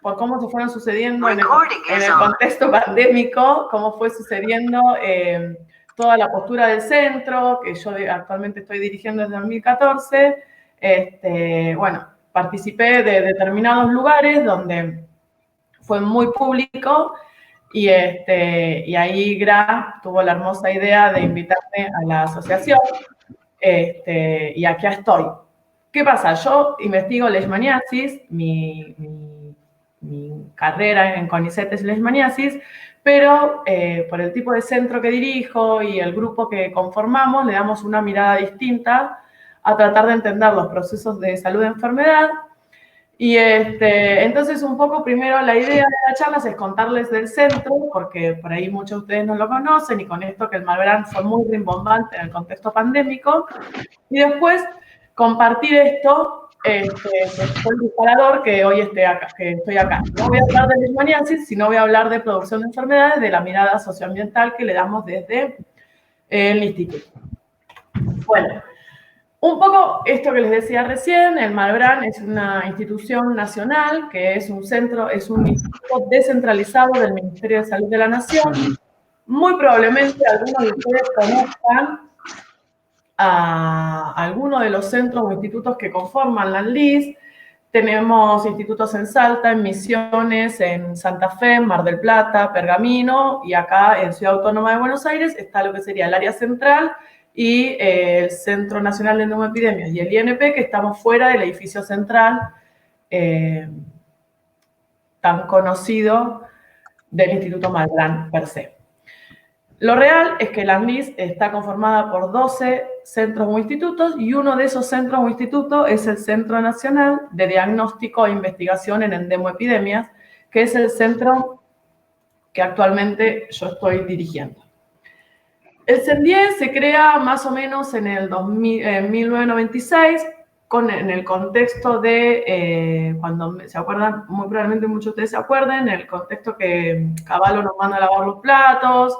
por cómo se fueron sucediendo en el contexto pandémico, cómo fue sucediendo toda la postura del centro, que yo actualmente estoy dirigiendo desde 2014. Bueno, participé de determinados lugares donde fue muy público y ahí Gra tuvo la hermosa idea de invitarme a la asociación y aquí estoy. ¿Qué pasa? Yo investigo leishmaniasis, mi carrera en CONICET es leishmaniasis, pero por el tipo de centro que dirijo y el grupo que conformamos, le damos una mirada distinta a tratar de entender los procesos de salud de enfermedad. Y entonces un poco primero la idea de la charla es contarles del centro, porque por ahí muchos de ustedes no lo conocen, y con esto que el Malbrán fue muy rimbombante en el contexto pandémico, y después compartir esto, que fue el disparador que hoy estoy acá. No voy a hablar de leishmaniasis, sino voy a hablar de producción de enfermedades, de la mirada socioambiental que le damos desde el instituto. Bueno, un poco esto que les decía recién, el Malbrán es una institución nacional, que es un instituto descentralizado del Ministerio de Salud de la Nación. Muy probablemente algunos de ustedes conozcan a algunos de los centros o institutos que conforman la ANLIS. Tenemos institutos en Salta, en Misiones, en Santa Fe, Mar del Plata, Pergamino, y acá en Ciudad Autónoma de Buenos Aires está lo que sería el área central y el Centro Nacional de Neumoepidemias y el INP, que estamos fuera del edificio central tan conocido del Instituto Malbrán per se. Lo real es que la ANLIS está conformada por 12 centros o institutos, y uno de esos centros o institutos es el Centro Nacional de Diagnóstico e Investigación en Endemoepidemias, que es el centro que actualmente yo estoy dirigiendo. El CENDIE se crea más o menos en el 1996, en el contexto de, cuando se acuerdan, muy probablemente muchos de ustedes se acuerden, en el contexto que Cavallo nos manda a lavar los platos,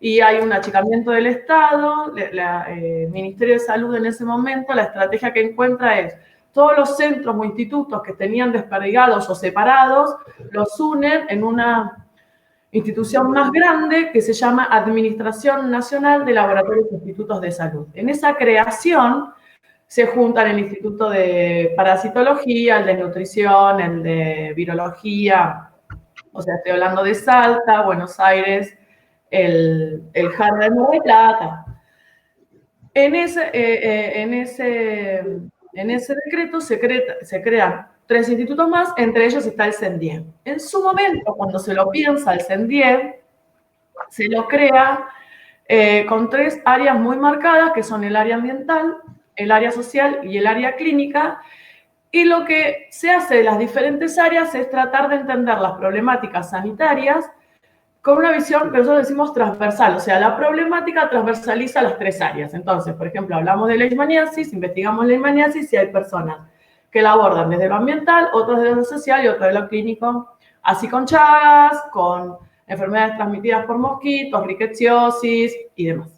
y hay un achicamiento del Estado. El Ministerio de Salud en ese momento, la estrategia que encuentra es todos los centros o institutos que tenían desperdigados o separados, los unen en una institución más grande que se llama Administración Nacional de Laboratorios e Institutos de Salud. En esa creación se juntan el Instituto de Parasitología, el de Nutrición, el de Virología, o sea, estoy hablando de Salta, Buenos Aires, el JAR de Mar del Plata. En ese decreto se crean 3 institutos más, entre ellos está el CENDIE. En su momento, cuando se lo piensa el CENDIE, se lo crea con 3 áreas muy marcadas, que son el área ambiental, el área social y el área clínica. Y lo que se hace de las diferentes áreas es tratar de entender las problemáticas sanitarias con una visión que nosotros decimos transversal, o sea, la problemática transversaliza las 3 áreas. Entonces, por ejemplo, hablamos de leishmaniasis, investigamos leishmaniasis y hay personas que la abordan desde lo ambiental, otros desde lo social y otros de lo clínico, así con Chagas, con enfermedades transmitidas por mosquitos, rickettsiosis y demás.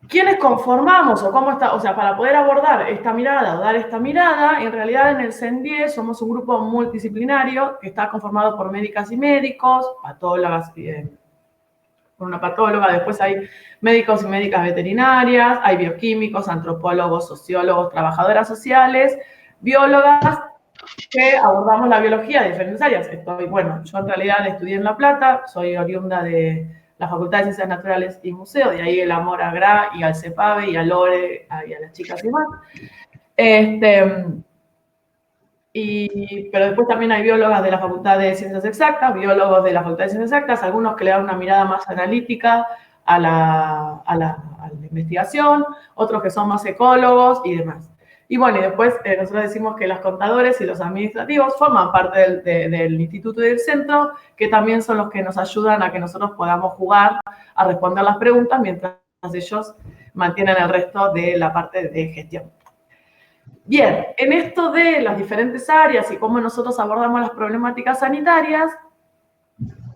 ¿Quiénes conformamos o cómo está? O sea, para poder abordar esta mirada o dar esta mirada, en realidad en el CENDIE somos un grupo multidisciplinario que está conformado por médicas y médicos, patólogas, por una patóloga, después hay médicos y médicas veterinarias, hay bioquímicos, antropólogos, sociólogos, trabajadoras sociales, biólogas, que abordamos la biología de diferentes áreas. Bueno, yo en realidad estudié en La Plata, soy oriunda de la Facultad de Ciencias Naturales y Museo, de ahí el amor a GRA y al CEPAVE y a Lore y a las chicas y más. Pero después también hay biólogas de la Facultad de Ciencias Exactas, biólogos de la Facultad de Ciencias Exactas, algunos que le dan una mirada más analítica a la investigación, otros que son más ecólogos y demás. Y bueno, y después nosotros decimos que los contadores y los administrativos forman parte del instituto y del centro, que también son los que nos ayudan a que nosotros podamos jugar a responder las preguntas mientras ellos mantienen el resto de la parte de gestión. Bien, en esto de las diferentes áreas y cómo nosotros abordamos las problemáticas sanitarias,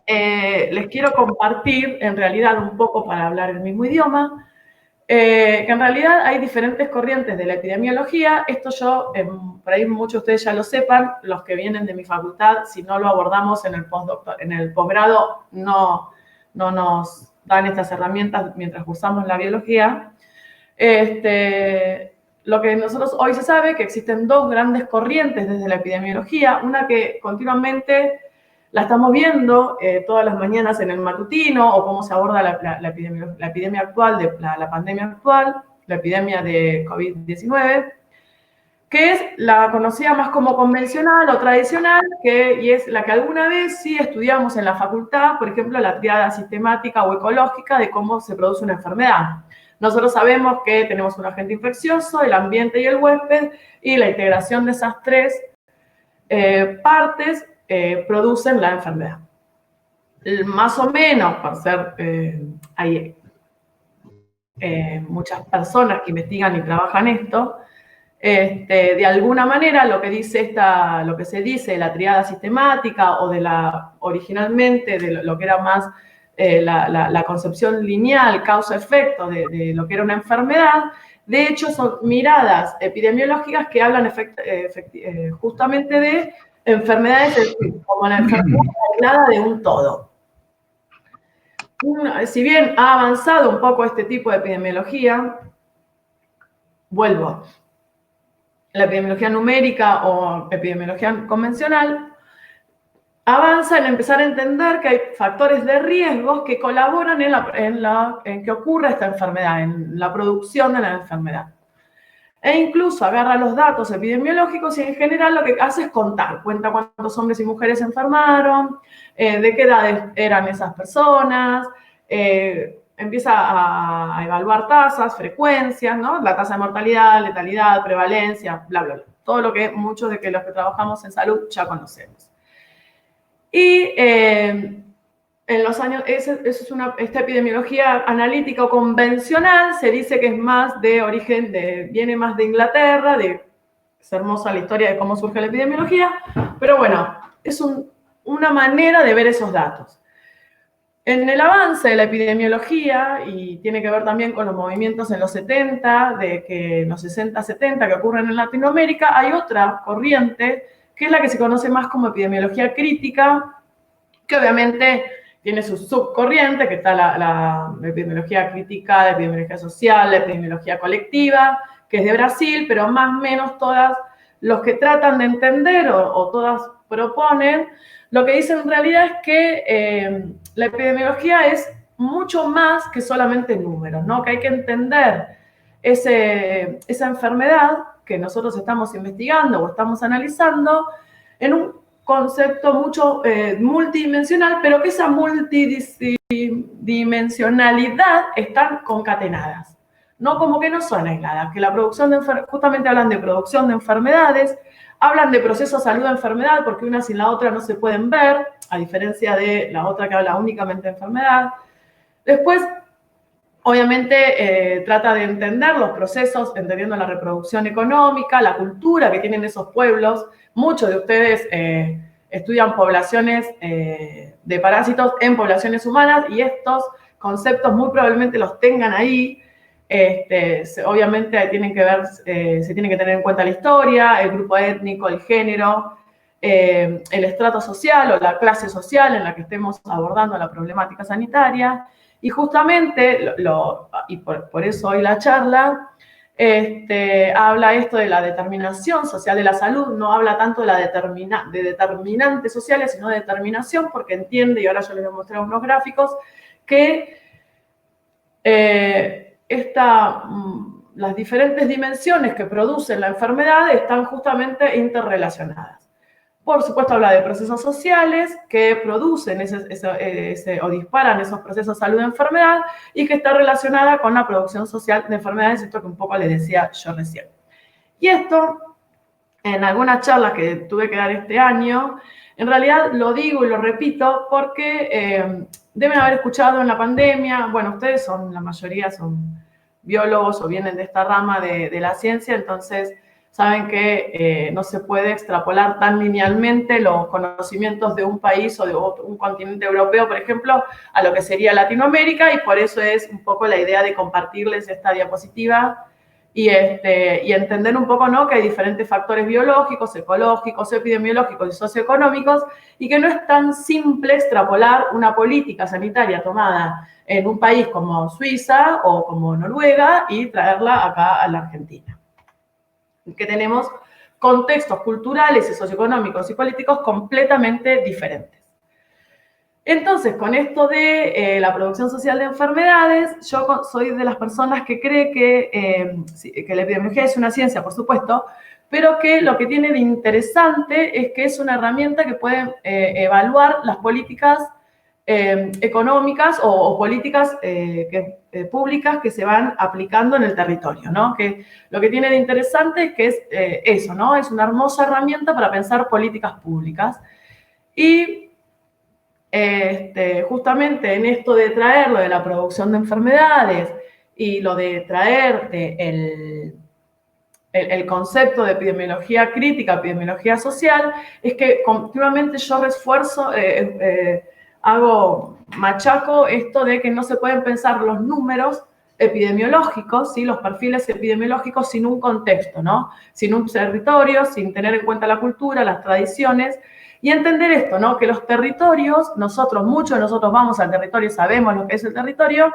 les quiero compartir, en realidad un poco para hablar el mismo idioma, que en realidad hay diferentes corrientes de la epidemiología. Esto yo, por ahí muchos de ustedes ya lo sepan, los que vienen de mi facultad, si no lo abordamos en el posgrado, no nos dan estas herramientas mientras cursamos la biología. Lo que nosotros hoy se sabe que existen dos grandes corrientes desde la epidemiología, una que continuamente la estamos viendo todas las mañanas en el matutino, o cómo se aborda la epidemia actual, la pandemia actual, la epidemia de COVID-19, que es la conocida más como convencional o tradicional, y es la que alguna vez sí estudiamos en la facultad, por ejemplo, la tríada sistemática o ecológica de cómo se produce una enfermedad. Nosotros sabemos que tenemos un agente infeccioso, el ambiente y el huésped, y la integración de esas tres partes producen la enfermedad. Más o menos, por ser, hay muchas personas que investigan y trabajan esto, de alguna manera lo que se dice de la triada sistemática o originalmente de lo que era más la concepción lineal, causa-efecto de lo que era una enfermedad, de hecho son miradas epidemiológicas que hablan justamente de enfermedades como la enfermedad aislada de un todo. Si bien ha avanzado un poco este tipo de epidemiología, vuelvo, la epidemiología numérica o epidemiología convencional, avanza en empezar a entender que hay factores de riesgos que colaboran en que ocurra esta enfermedad, en la producción de la enfermedad. E incluso agarra los datos epidemiológicos y en general lo que hace es cuenta cuántos hombres y mujeres se enfermaron, de qué edades eran esas personas, empieza a evaluar tasas, frecuencias, ¿no? La tasa de mortalidad, letalidad, prevalencia, bla, bla, bla. Todo lo que muchos de los que trabajamos en salud ya conocemos. Y en los años, esta epidemiología analítica o convencional se dice que es más de origen, viene más de Inglaterra, es hermosa la historia de cómo surge la epidemiología, pero bueno, es una manera de ver esos datos. En el avance de la epidemiología, y tiene que ver también con los movimientos en los 70, en los 60-70 que ocurren en Latinoamérica, hay otra corriente que es la que se conoce más como epidemiología crítica, que obviamente tiene su subcorriente, que está la epidemiología crítica, la epidemiología social, la epidemiología colectiva, que es de Brasil, pero más o menos todas los que tratan de entender o todas proponen, lo que dicen en realidad es que la epidemiología es mucho más que solamente números, ¿no? Que hay que entender esa enfermedad que nosotros estamos investigando o estamos analizando en un concepto mucho multidimensional, pero que esa multidimensionalidad están concatenadas, no como que no son aisladas, que la producción de justamente hablan de producción de enfermedades, hablan de procesos salud-enfermedad, porque una sin la otra no se pueden ver, a diferencia de la otra que habla únicamente de enfermedad. Después, obviamente, trata de entender los procesos, entendiendo la reproducción económica, la cultura que tienen esos pueblos. Muchos de ustedes estudian poblaciones de parásitos en poblaciones humanas y estos conceptos muy probablemente los tengan ahí. Obviamente se tiene que tener en cuenta la historia, el grupo étnico, el género, el estrato social o la clase social en la que estemos abordando la problemática sanitaria. Y justamente, y por eso hoy la charla, habla esto de la determinación social de la salud, no habla tanto de de determinantes sociales, sino de determinación, porque entiende, y ahora yo les voy a mostrar unos gráficos, que las diferentes dimensiones que producen la enfermedad están justamente interrelacionadas. Por supuesto, habla de procesos sociales que producen o disparan esos procesos de salud-enfermedad y que está relacionada con la producción social de enfermedades, esto que un poco les decía yo recién. Y esto, en algunas charlas que tuve que dar este año, en realidad lo digo y lo repito porque deben haber escuchado en la pandemia, bueno, ustedes la mayoría son biólogos o vienen de esta rama de la ciencia, entonces saben que no se puede extrapolar tan linealmente los conocimientos de un país o de un continente europeo, por ejemplo, a lo que sería Latinoamérica, y por eso es un poco la idea de compartirles esta diapositiva y entender un poco, ¿no?, que hay diferentes factores biológicos, ecológicos, epidemiológicos y socioeconómicos, y que no es tan simple extrapolar una política sanitaria tomada en un país como Suiza o como Noruega y traerla acá a la Argentina. Que tenemos contextos culturales y socioeconómicos y políticos completamente diferentes. Entonces, con esto de la producción social de enfermedades, yo soy de las personas que cree que la epidemiología es una ciencia, por supuesto, pero que lo que tiene de interesante es que es una herramienta que puede evaluar las políticas económicas o políticas públicas que se van aplicando en el territorio, ¿no? Que lo que tiene de interesante es que es eso, ¿no? Es una hermosa herramienta para pensar políticas públicas. Y justamente en esto de traerlo de la producción de enfermedades y lo de traer el concepto de epidemiología crítica, epidemiología social, es que continuamente yo refuerzo, machaco esto de que no se pueden pensar los números epidemiológicos, ¿sí?, los perfiles epidemiológicos sin un contexto, ¿no? Sin un territorio, sin tener en cuenta la cultura, las tradiciones, y entender esto, ¿no?, que los territorios, muchos de nosotros vamos al territorio, sabemos lo que es el territorio,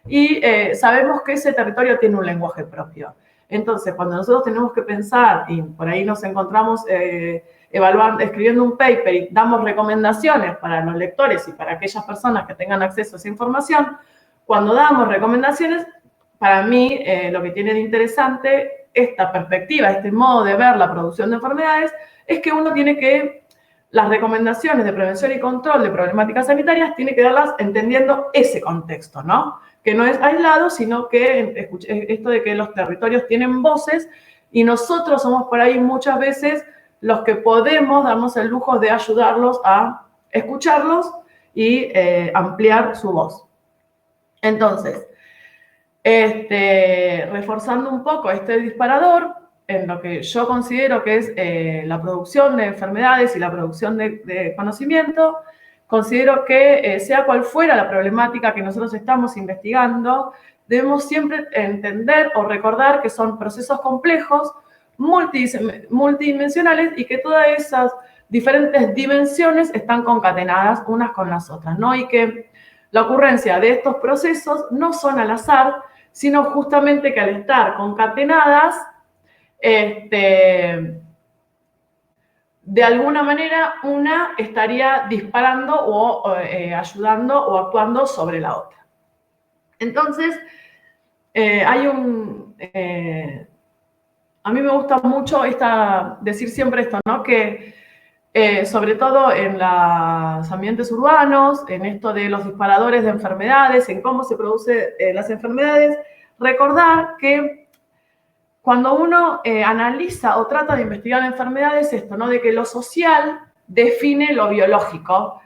y sabemos que ese territorio tiene un lenguaje propio. Entonces, cuando nosotros tenemos que pensar, y por ahí nos encontramos evaluando, escribiendo un paper y damos recomendaciones para los lectores y para aquellas personas que tengan acceso a esa información, cuando damos recomendaciones, para mí lo que tiene de interesante esta perspectiva, este modo de ver la producción de enfermedades, es que uno tiene que, las recomendaciones de prevención y control de problemáticas sanitarias, tiene que darlas entendiendo ese contexto, ¿no? Que no es aislado, sino que esto de que los territorios tienen voces y nosotros somos por ahí muchas veces los que podemos darnos el lujo de ayudarlos a escucharlos y ampliar su voz. Entonces, reforzando un poco este disparador, en lo que yo considero que es la producción de enfermedades y la producción de conocimiento, considero que sea cual fuera la problemática que nosotros estamos investigando, debemos siempre entender o recordar que son procesos complejos, multidimensionales, y que todas esas diferentes dimensiones están concatenadas unas con las otras, ¿no? Y que la ocurrencia de estos procesos no son al azar, sino justamente que al estar concatenadas, de alguna manera una estaría disparando o ayudando o actuando sobre la otra. Entonces, a mí me gusta mucho decir siempre esto, ¿no? Que sobre todo en los ambientes urbanos, en esto de los disparadores de enfermedades, en cómo se producen las enfermedades, recordar que cuando uno analiza o trata de investigar enfermedades, esto, ¿no?, de que lo social define lo biológico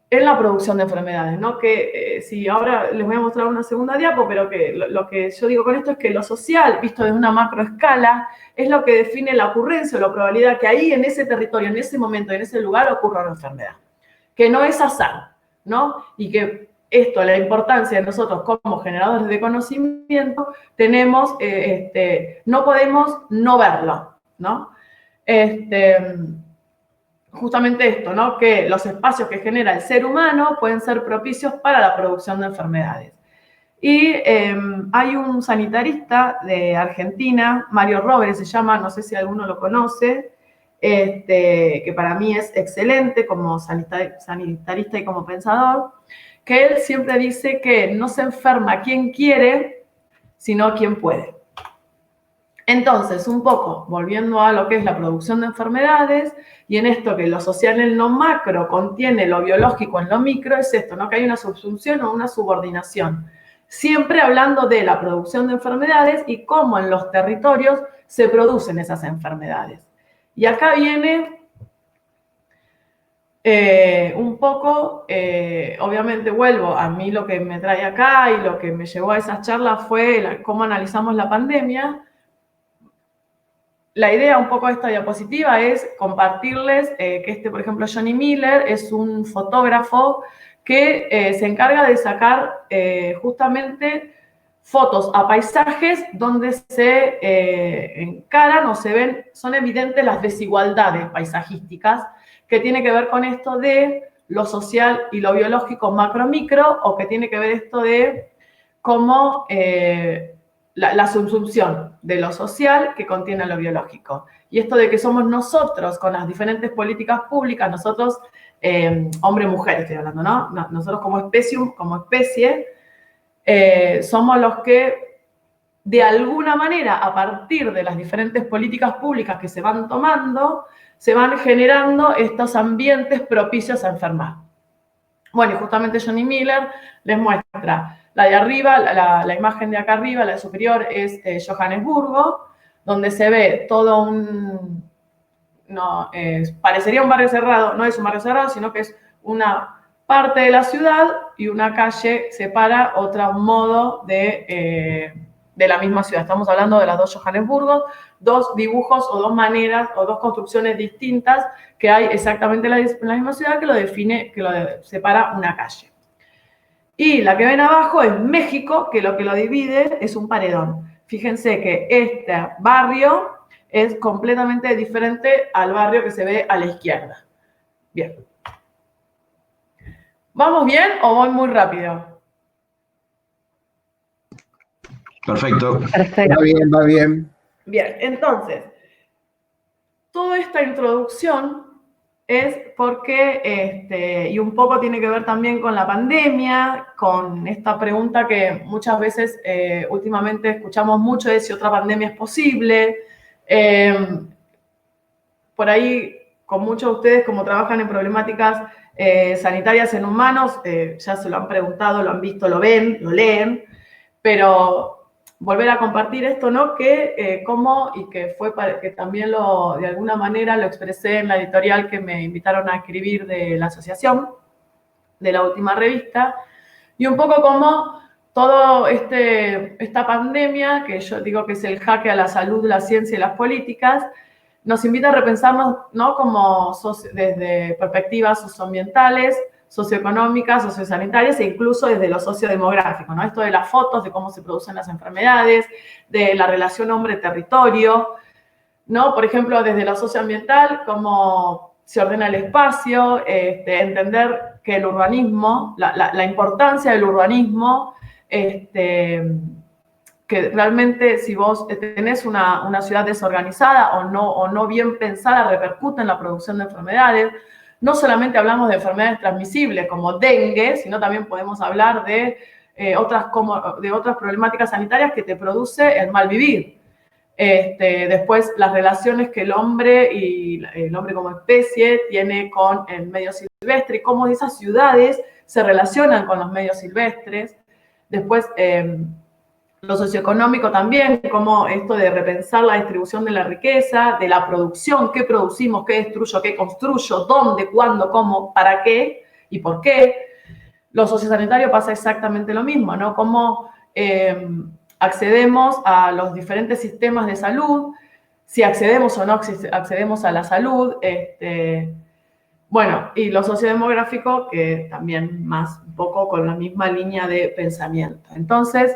en la producción de enfermedades, ¿no? Que si ahora les voy a mostrar una segunda diapo, pero que lo que yo digo con esto es que lo social, visto desde una macroescala, es lo que define la ocurrencia o la probabilidad que ahí, en ese territorio, en ese momento, en ese lugar, ocurra una enfermedad. Que no es azar, ¿no? Y que esto, la importancia de nosotros como generadores de conocimiento, tenemos, no podemos no verlo, ¿no? Justamente esto, ¿no? Que los espacios que genera el ser humano pueden ser propicios para la producción de enfermedades. Y hay un sanitarista de Argentina, Mario Robles se llama, no sé si alguno lo conoce, que para mí es excelente como sanitarista y como pensador, que él siempre dice que no se enferma quien quiere, sino quien puede. Entonces, un poco, volviendo a lo que es la producción de enfermedades, y en esto que lo social en lo macro contiene lo biológico en lo micro, es esto, ¿no? Que hay una subsunción o una subordinación. Siempre hablando de la producción de enfermedades y cómo en los territorios se producen esas enfermedades. Y acá viene un poco, obviamente vuelvo a mí, lo que me trae acá y lo que me llevó a esas charlas fue cómo analizamos la pandemia. la idea un poco de esta diapositiva es compartirles que por ejemplo, Johnny Miller es un fotógrafo que se encarga de sacar justamente fotos a paisajes donde se encaran o se ven, son evidentes las desigualdades paisajísticas, que tiene que ver con esto de lo social y lo biológico macro-micro, o que tiene que ver esto de cómo la subsunción de lo social que contiene lo biológico. Y esto de que somos nosotros, con las diferentes políticas públicas, nosotros, hombre-mujer estoy hablando, ¿no? Nosotros como especie, somos los que, de alguna manera, a partir de las diferentes políticas públicas que se van tomando, se van generando estos ambientes propicios a enfermar. Bueno, y justamente Johnny Miller les muestra la de arriba, la imagen de acá arriba, la superior es Johannesburgo, donde se ve todo un... No, parecería un barrio cerrado, no es un barrio cerrado, sino que es una parte de la ciudad y una calle separa otro modo de la misma ciudad. Estamos hablando de las dos Johannesburgos, dos dibujos o dos maneras o dos construcciones distintas que hay exactamente en la misma ciudad que lo define, que lo separa una calle. Y la que ven abajo es México, que lo divide es un paredón. Fíjense que este barrio es completamente diferente al barrio que se ve a la izquierda. Bien. ¿Vamos bien o voy muy rápido? Perfecto. Perfecto. Va bien, va bien. Bien, entonces, toda esta introducción es porque, y un poco tiene que ver también con la pandemia, con esta pregunta que muchas veces últimamente escuchamos mucho de si otra pandemia es posible. Por ahí, con muchos de ustedes, como trabajan en problemáticas sanitarias en humanos, ya se lo han preguntado, lo han visto, lo ven, lo leen, pero volver a compartir esto, ¿no? Que cómo, y que fue que también de alguna manera lo expresé en la editorial que me invitaron a escribir de la asociación, de la última revista, y un poco como todo esta pandemia, que yo digo que es el jaque a la salud, la ciencia y las políticas, nos invita a repensarnos, ¿no? Como desde perspectivas socioambientales, socioeconómicas, sociosanitarias e incluso desde lo sociodemográfico, ¿no? Esto de las fotos, de cómo se producen las enfermedades, de la relación hombre-territorio, ¿no? Por ejemplo, desde lo socioambiental, cómo se ordena el espacio, entender que el urbanismo, la importancia del urbanismo, que realmente si vos tenés una ciudad desorganizada o no bien pensada, repercute en la producción de enfermedades. No solamente hablamos de enfermedades transmisibles como dengue, sino también podemos hablar de otras problemáticas sanitarias que te produce el mal vivir. Después, las relaciones que el hombre como especie tiene con el medio silvestre y cómo esas ciudades se relacionan con los medios silvestres. Después, lo socioeconómico también, como esto de repensar la distribución de la riqueza, de la producción, qué producimos, qué destruyo, qué construyo, dónde, cuándo, cómo, para qué y por qué. Lo sociosanitario pasa exactamente lo mismo, ¿no? Cómo accedemos a los diferentes sistemas de salud, si accedemos o no accedemos a la salud, bueno, y lo sociodemográfico, que también más un poco con la misma línea de pensamiento. Entonces,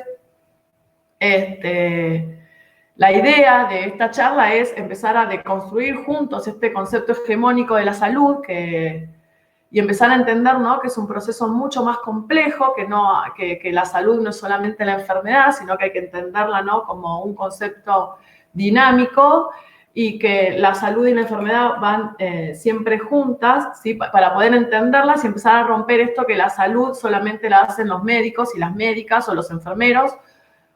la idea de esta charla es empezar a deconstruir juntos este concepto hegemónico de la salud y empezar a entender, ¿no? Que es un proceso mucho más complejo, que la salud no es solamente la enfermedad, sino que hay que entenderla, ¿no? Como un concepto dinámico y que la salud y la enfermedad van siempre juntas, ¿sí? Para poder entenderlas y empezar a romper esto que la salud solamente la hacen los médicos y las médicas o los enfermeros,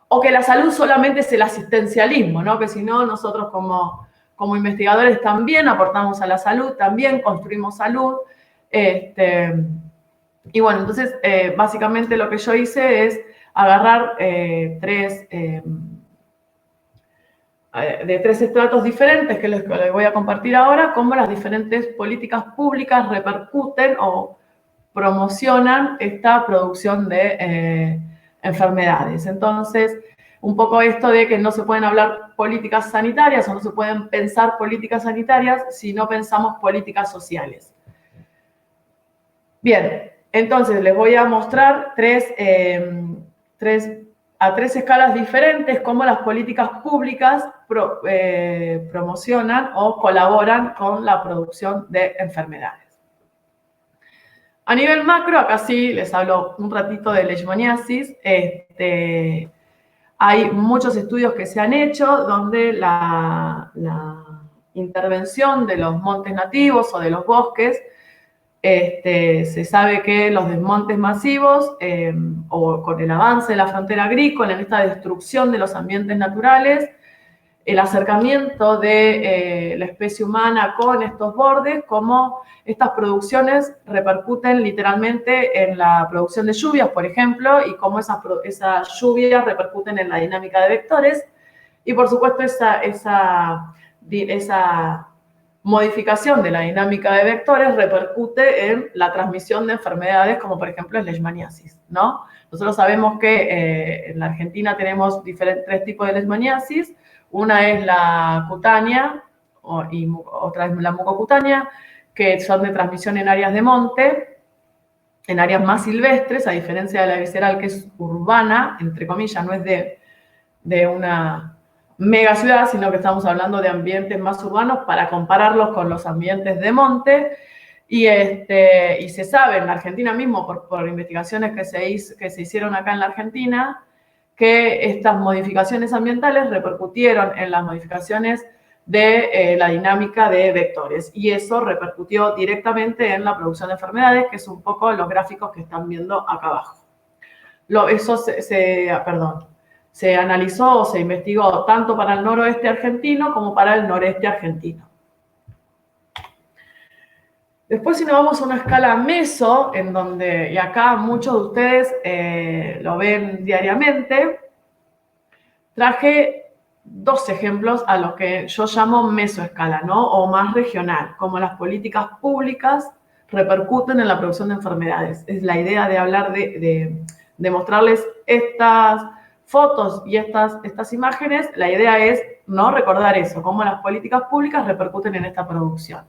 o que la salud solamente es el asistencialismo, ¿no? Que si no, nosotros como investigadores también aportamos a la salud, también construimos salud. Y bueno, entonces, básicamente lo que yo hice es agarrar de tres estratos diferentes que les voy a compartir ahora, cómo las diferentes políticas públicas repercuten o promocionan esta producción de enfermedades. Entonces, un poco esto de que no se pueden hablar políticas sanitarias o no se pueden pensar políticas sanitarias si no pensamos políticas sociales. Bien, entonces les voy a mostrar a tres escalas diferentes cómo las políticas públicas promocionan o colaboran con la producción de enfermedades. A nivel macro, acá sí les hablo un ratito de leishmaniasis. Hay muchos estudios que se han hecho donde la intervención de los montes nativos o de los bosques, se sabe que los desmontes masivos o con el avance de la frontera agrícola en esta destrucción de los ambientes naturales, el acercamiento de la especie humana con estos bordes, cómo estas producciones repercuten literalmente en la producción de lluvias, por ejemplo, y cómo esas lluvias repercuten en la dinámica de vectores. Y por supuesto esa modificación de la dinámica de vectores repercute en la transmisión de enfermedades como por ejemplo el leishmaniasis, ¿no? Nosotros sabemos que en la Argentina tenemos tres tipos de leishmaniasis. Una es la cutánea y otra es la mucocutánea, que son de transmisión en áreas de monte, en áreas más silvestres, a diferencia de la visceral que es urbana, entre comillas, no es de una mega ciudad, sino que estamos hablando de ambientes más urbanos para compararlos con los ambientes de monte. Y se sabe en la Argentina mismo, por investigaciones que se hicieron acá en la Argentina, que estas modificaciones ambientales repercutieron en las modificaciones de la dinámica de vectores. Y eso repercutió directamente en la producción de enfermedades, que es un poco los gráficos que están viendo acá abajo. Eso se analizó o se investigó tanto para el noroeste argentino como para el noreste argentino. Después, si nos vamos a una escala meso, en donde, y acá muchos de ustedes lo ven diariamente, traje dos ejemplos a lo que yo llamo mesoescala, ¿no? O más regional, como las políticas públicas repercuten en la producción de enfermedades. Es la idea de hablar de mostrarles estas fotos y estas imágenes. La idea es no recordar eso, cómo las políticas públicas repercuten en esta producción.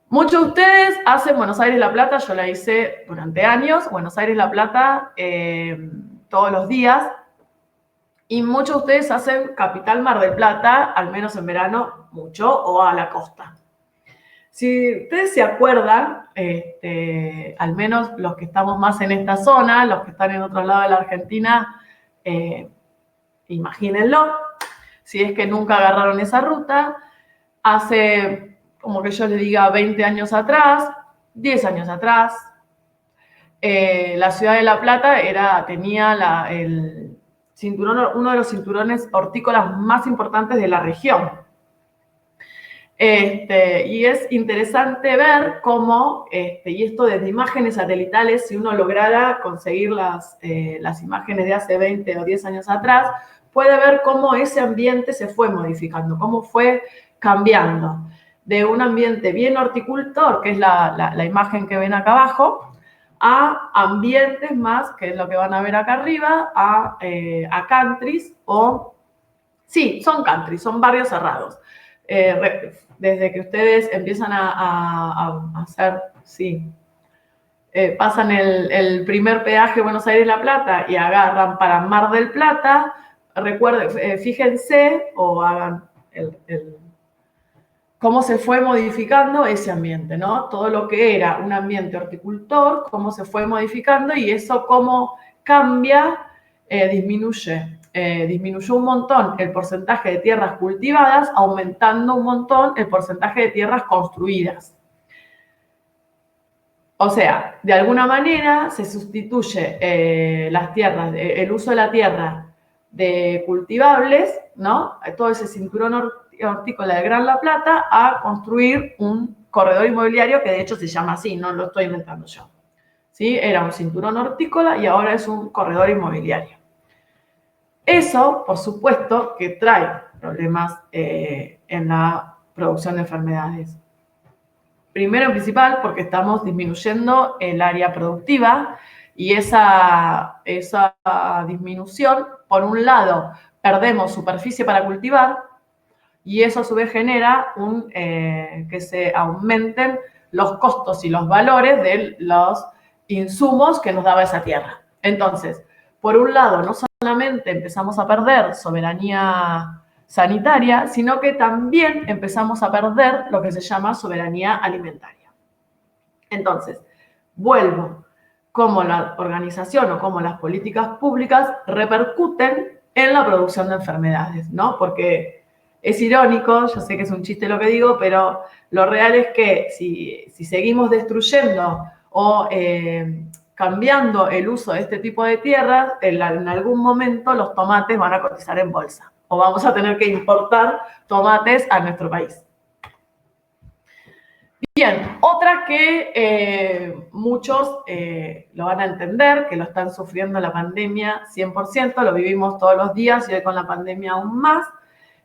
Muchos de ustedes hacen Buenos Aires-La Plata, yo la hice durante años, Buenos Aires-La Plata todos los días, y muchos de ustedes hacen Capital Mar del Plata, al menos en verano, mucho, o a la costa. Si ustedes se acuerdan, al menos los que estamos más en esta zona, los que están en otro lado de la Argentina, imagínenlo, si es que nunca agarraron esa ruta, hace, como que yo les diga, 20 años atrás, 10 años atrás, la ciudad de La Plata tenía uno de los cinturones hortícolas más importantes de la región. Y es interesante ver cómo, y esto desde imágenes satelitales, si uno lograra conseguir las imágenes de hace 20 o 10 años atrás, puede ver cómo ese ambiente se fue modificando, cómo fue cambiando de un ambiente bien horticultor, que es la imagen que ven acá abajo, a ambientes más, que es lo que van a ver acá arriba, a countries sí, son countries, son barrios cerrados. Desde que ustedes empiezan a hacer, sí, pasan el primer peaje Buenos Aires-La Plata y agarran para Mar del Plata, recuerden, fíjense o hagan cómo se fue modificando ese ambiente, ¿no? Todo lo que era un ambiente horticultor, cómo se fue modificando y eso cómo cambia, disminuyó un montón el porcentaje de tierras cultivadas, aumentando un montón el porcentaje de tierras construidas. O sea, de alguna manera se sustituye las tierras, el uso de la tierra de cultivables, ¿no? Todo ese cinturón hortícola de Gran La Plata a construir un corredor inmobiliario que de hecho se llama así, no lo estoy inventando yo. ¿Sí? Era un cinturón hortícola y ahora es un corredor inmobiliario. Eso, por supuesto, que trae problemas en la producción de enfermedades. Primero y principal, porque estamos disminuyendo el área productiva y esa disminución por un lado, perdemos superficie para cultivar y eso a su vez genera que se aumenten los costos y los valores de los insumos que nos daba esa tierra. Entonces, por un lado, no solamente empezamos a perder soberanía sanitaria, sino que también empezamos a perder lo que se llama soberanía alimentaria. Entonces, vuelvo, cómo la organización o cómo las políticas públicas repercuten en la producción de enfermedades, ¿no? Porque es irónico, yo sé que es un chiste lo que digo, pero lo real es que si seguimos destruyendo o cambiando el uso de este tipo de tierras, en algún momento los tomates van a cotizar en bolsa o vamos a tener que importar tomates a nuestro país. Bien, otra que muchos lo van a entender, que lo están sufriendo la pandemia 100%, lo vivimos todos los días y hoy con la pandemia aún más,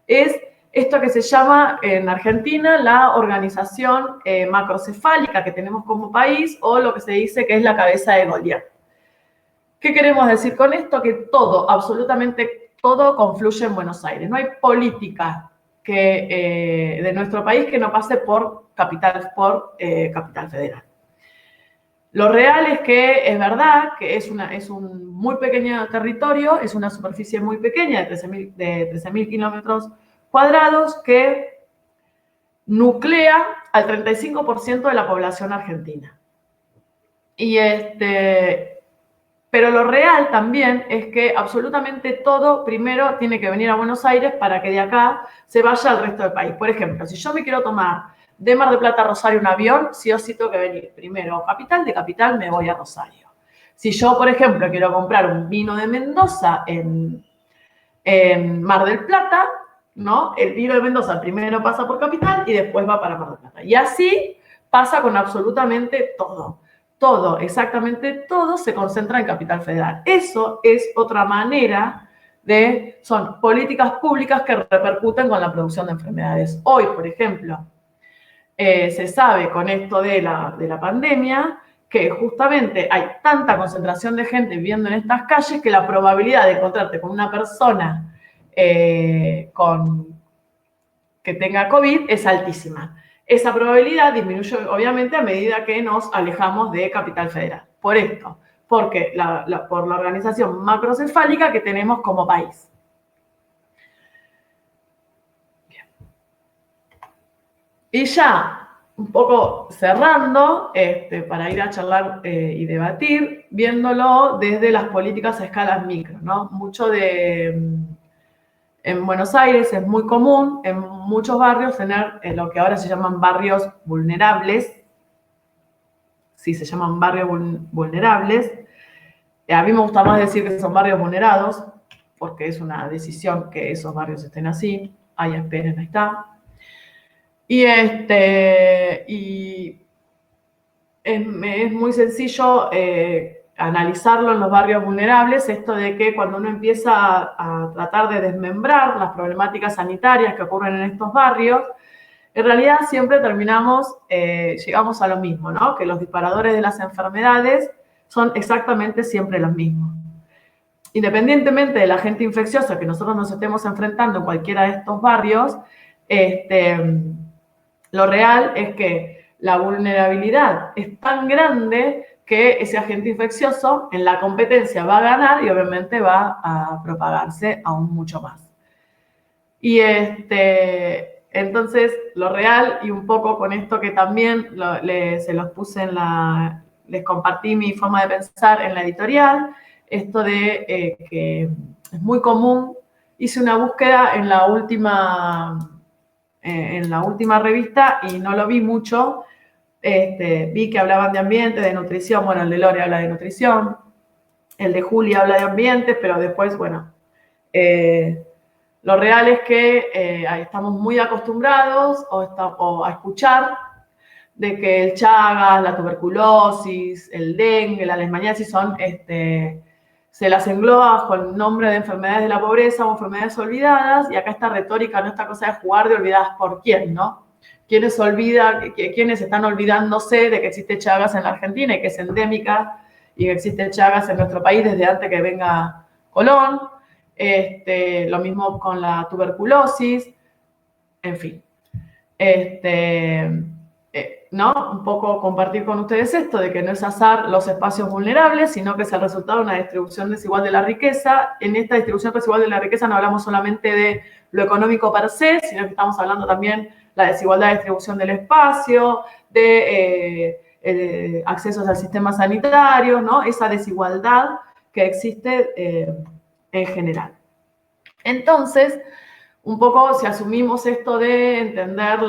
es esto que se llama en Argentina la organización macrocefálica que tenemos como país o lo que se dice que es la cabeza de Goliat. ¿Qué queremos decir con esto? Que todo, absolutamente todo confluye en Buenos Aires. No hay política de nuestro país que no pase por capital federal. Lo real es que es verdad que es un muy pequeño territorio, es una superficie muy pequeña de 13.000 kilómetros cuadrados que nuclea al 35% de la población argentina. Pero lo real también es que absolutamente todo primero tiene que venir a Buenos Aires para que de acá se vaya al resto del país. Por ejemplo, si yo me quiero tomar de Mar del Plata a Rosario un avión, sí o sí tengo que venir primero a Capital, de Capital me voy a Rosario. Si yo, por ejemplo, quiero comprar un vino de Mendoza en Mar del Plata, ¿no? El vino de Mendoza primero pasa por Capital y después va para Mar del Plata. Y así pasa con absolutamente todo. Todo, exactamente todo se concentra en Capital Federal. Eso es otra manera son políticas públicas que repercuten con la producción de enfermedades. Hoy, por ejemplo, se sabe con esto de la pandemia que justamente hay tanta concentración de gente viviendo en estas calles que la probabilidad de encontrarte con una persona que tenga COVID es altísima. Esa probabilidad disminuye obviamente a medida que nos alejamos de Capital Federal. Por esto, porque por la organización macrocefálica que tenemos como país. Bien. Y ya un poco cerrando, para ir a charlar y debatir, viéndolo desde las políticas a escalas micro, ¿no? En Buenos Aires es muy común en muchos barrios tener lo que ahora se llaman barrios vulnerables. Sí, se llaman barrios vulnerables. A mí me gusta más decir que son barrios vulnerados, porque es una decisión que esos barrios estén así. Ahí esperen, ahí está. Y es muy sencillo analizarlo en los barrios vulnerables, esto de que cuando uno empieza a tratar de desmembrar las problemáticas sanitarias que ocurren en estos barrios, en realidad siempre llegamos a lo mismo, ¿no? Que los disparadores de las enfermedades son exactamente siempre los mismos. Independientemente del agente infeccioso que nosotros nos estemos enfrentando en cualquiera de estos barrios, lo real es que la vulnerabilidad es tan grande que ese agente infeccioso en la competencia va a ganar y obviamente va a propagarse aún mucho más. Y entonces lo real, y un poco con esto que también se los puse les compartí mi forma de pensar en la editorial, esto de que es muy común, hice una búsqueda en la última revista y no lo vi mucho. Vi que hablaban de ambiente, de nutrición. Bueno, el de Lore habla de nutrición, el de Julia habla de ambientes, pero después, bueno, lo real es que estamos muy acostumbrados a escuchar de que el Chagas, la tuberculosis, el dengue, la leishmaniasis se las engloba bajo el nombre de enfermedades de la pobreza o enfermedades olvidadas, y acá esta retórica, no esta cosa de jugar de olvidadas por quién, ¿no? ¿Quiénes están olvidándose de que existe Chagas en la Argentina y que es endémica y que existe Chagas en nuestro país desde antes que venga Colón? Lo mismo con la tuberculosis, en fin. ¿No? Un poco compartir con ustedes esto de que no es azar los espacios vulnerables, sino que es el resultado de una distribución desigual de la riqueza. En esta distribución desigual de la riqueza no hablamos solamente de lo económico per se, sino que estamos hablando también de la desigualdad de distribución del espacio, de accesos al sistema sanitario, ¿no? Esa desigualdad que existe en general. Entonces, un poco si asumimos esto de entender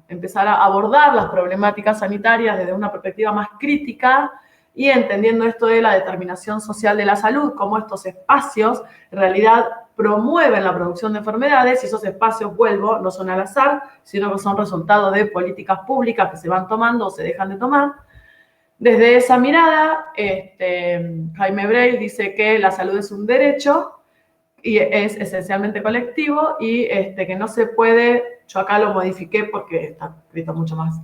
empezar a abordar las problemáticas sanitarias desde una perspectiva más crítica y entendiendo esto de la determinación social de la salud, cómo estos espacios en realidad promueven la producción de enfermedades, y esos espacios, vuelvo, no son al azar, sino que son resultado de políticas públicas que se van tomando o se dejan de tomar. Desde esa mirada, Jaime Breil dice que la salud es un derecho y es esencialmente colectivo y que no se puede, yo acá lo modifiqué porque está escrito mucho más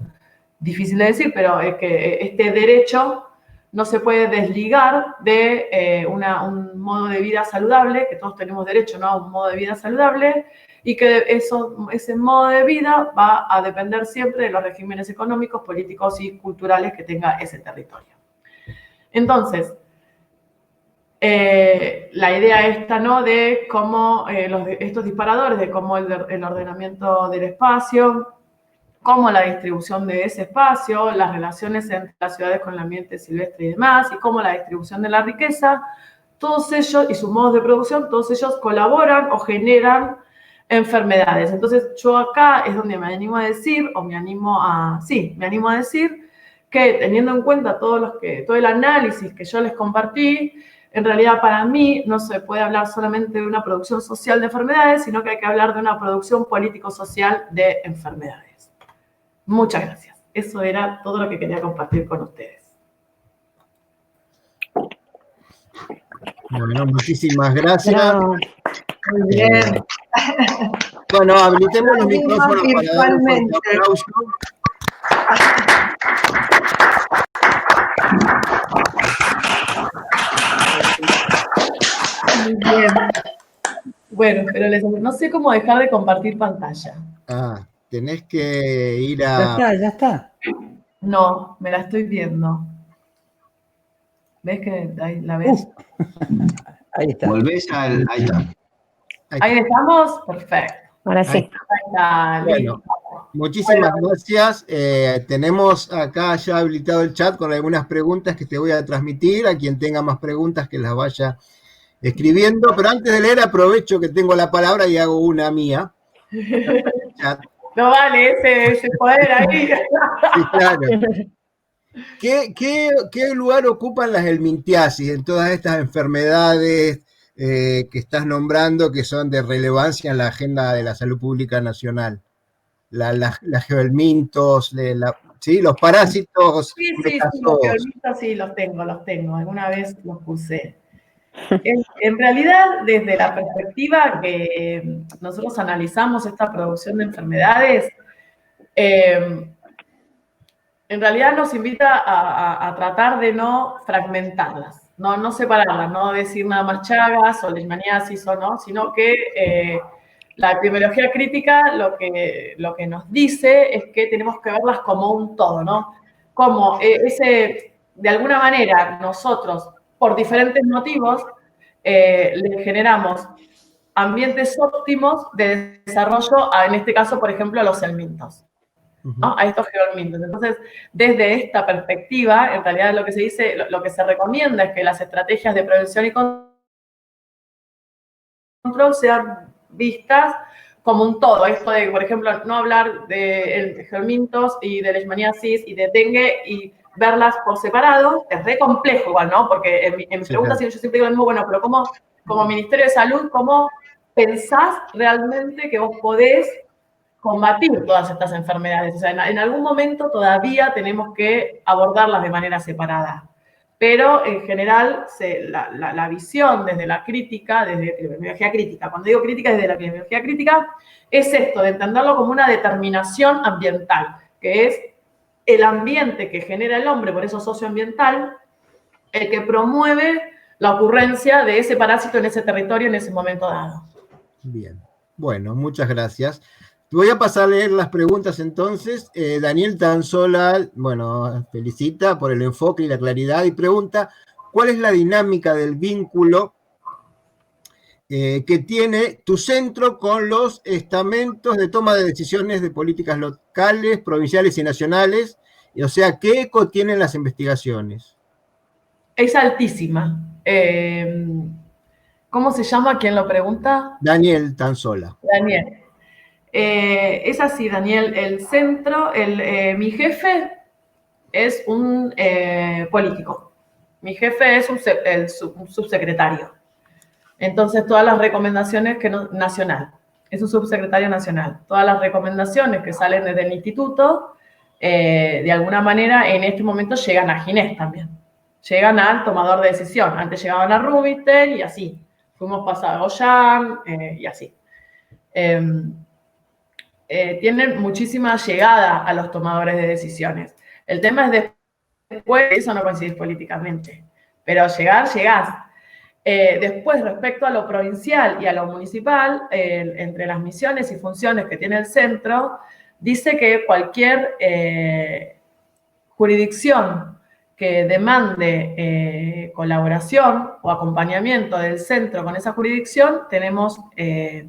difícil de decir, pero es que este derecho no se puede desligar de un modo de vida saludable, que todos tenemos derecho, ¿no?, a un modo de vida saludable, y que ese modo de vida va a depender siempre de los regímenes económicos, políticos y culturales que tenga ese territorio. Entonces, la idea esta, ¿no?, de cómo estos disparadores, de cómo el ordenamiento del espacio, cómo la distribución de ese espacio, las relaciones entre las ciudades con el ambiente silvestre y demás, y cómo la distribución de la riqueza, todos ellos, y sus modos de producción, todos ellos colaboran o generan enfermedades. Entonces, yo acá es donde me animo a decir, me animo a decir que teniendo en cuenta todo el análisis que yo les compartí, en realidad para mí no se puede hablar solamente de una producción social de enfermedades, sino que hay que hablar de una producción político-social de enfermedades. Muchas gracias. Eso era todo lo que quería compartir con ustedes. Bueno, muchísimas gracias. Bravo. Muy bien. Bueno, habilitemos los micrófonos para dar un fuerte aplauso. Muy bien. Bueno, pero no sé cómo dejar de compartir pantalla. Tenés que ir a... Ya está. No, me la estoy viendo. ¿Ves que ahí la ves? Ahí está. Volvés al... Ahí está. Ahí estamos. Perfecto. Ahora sí. Ahí está. Bueno, muchísimas gracias. Tenemos acá ya habilitado el chat con algunas preguntas que te voy a transmitir. A quien tenga más preguntas que las vaya escribiendo. Pero antes de leer, aprovecho que tengo la palabra y hago una mía. No vale ese poder ahí. Sí, claro. ¿Qué lugar ocupan las helmintiasis en todas estas enfermedades que estás nombrando que son de relevancia en la agenda de la salud pública nacional? Las geohelmintos, ¿sí? Los parásitos. Sí, los geohelmintos sí, los tengo. Alguna vez los puse. En realidad, desde la perspectiva que nosotros analizamos esta producción de enfermedades, en realidad nos invita a tratar de no fragmentarlas, no separarlas, no decir nada más Chagas o leishmaniasis o no, sino que la epidemiología crítica lo que nos dice es que tenemos que verlas como un todo, ¿no? Como de alguna manera nosotros, por diferentes motivos, le generamos ambientes óptimos de desarrollo, en este caso, por ejemplo, a los helmintos, ¿no? A estos geohelmintos. Entonces, desde esta perspectiva, en realidad lo que se dice, lo que se recomienda es que las estrategias de prevención y control sean vistas como un todo. Esto de, por ejemplo, no hablar de geohelmintos y de leishmaniasis y de dengue y verlas por separado, es re complejo igual, ¿no? Porque en mi pregunta, yo siempre digo lo mismo, bueno, pero ¿cómo, como Ministerio de Salud, cómo pensás realmente que vos podés combatir todas estas enfermedades? O sea, en algún momento todavía tenemos que abordarlas de manera separada. Pero en general, la visión desde la crítica, desde la epidemiología crítica, cuando digo crítica desde la epidemiología crítica, es esto de entenderlo como una determinación ambiental, que es el ambiente que genera el hombre, por eso socioambiental, el que promueve la ocurrencia de ese parásito en ese territorio en ese momento dado. Bien, bueno, muchas gracias. Voy a pasar a leer las preguntas entonces. Daniel Tanzola, bueno, felicita por el enfoque y la claridad y pregunta, ¿cuál es la dinámica del vínculo que tiene tu centro con los estamentos de toma de decisiones de políticas locales, provinciales y nacionales? O sea, ¿qué eco tienen las investigaciones? Es altísima. ¿Cómo se llama? ¿Quién lo pregunta? Daniel Tanzola. Daniel. Es así, Daniel. El centro, mi jefe es un político. Mi jefe es un subsecretario. Entonces, todas las recomendaciones nacional, es un subsecretario nacional. Todas las recomendaciones que salen desde el instituto, de alguna manera, en este momento llegan a Ginés también. Llegan al tomador de decisión. Antes llegaban a Rubinstein y así. Fuimos pasando a Goyan y así. Tienen muchísima llegada a los tomadores de decisiones. El tema es después, eso no coincidís políticamente, pero llegás. Después, respecto a lo provincial y a lo municipal, entre las misiones y funciones que tiene el centro, dice que cualquier jurisdicción que demande colaboración o acompañamiento del centro con esa jurisdicción, tenemos que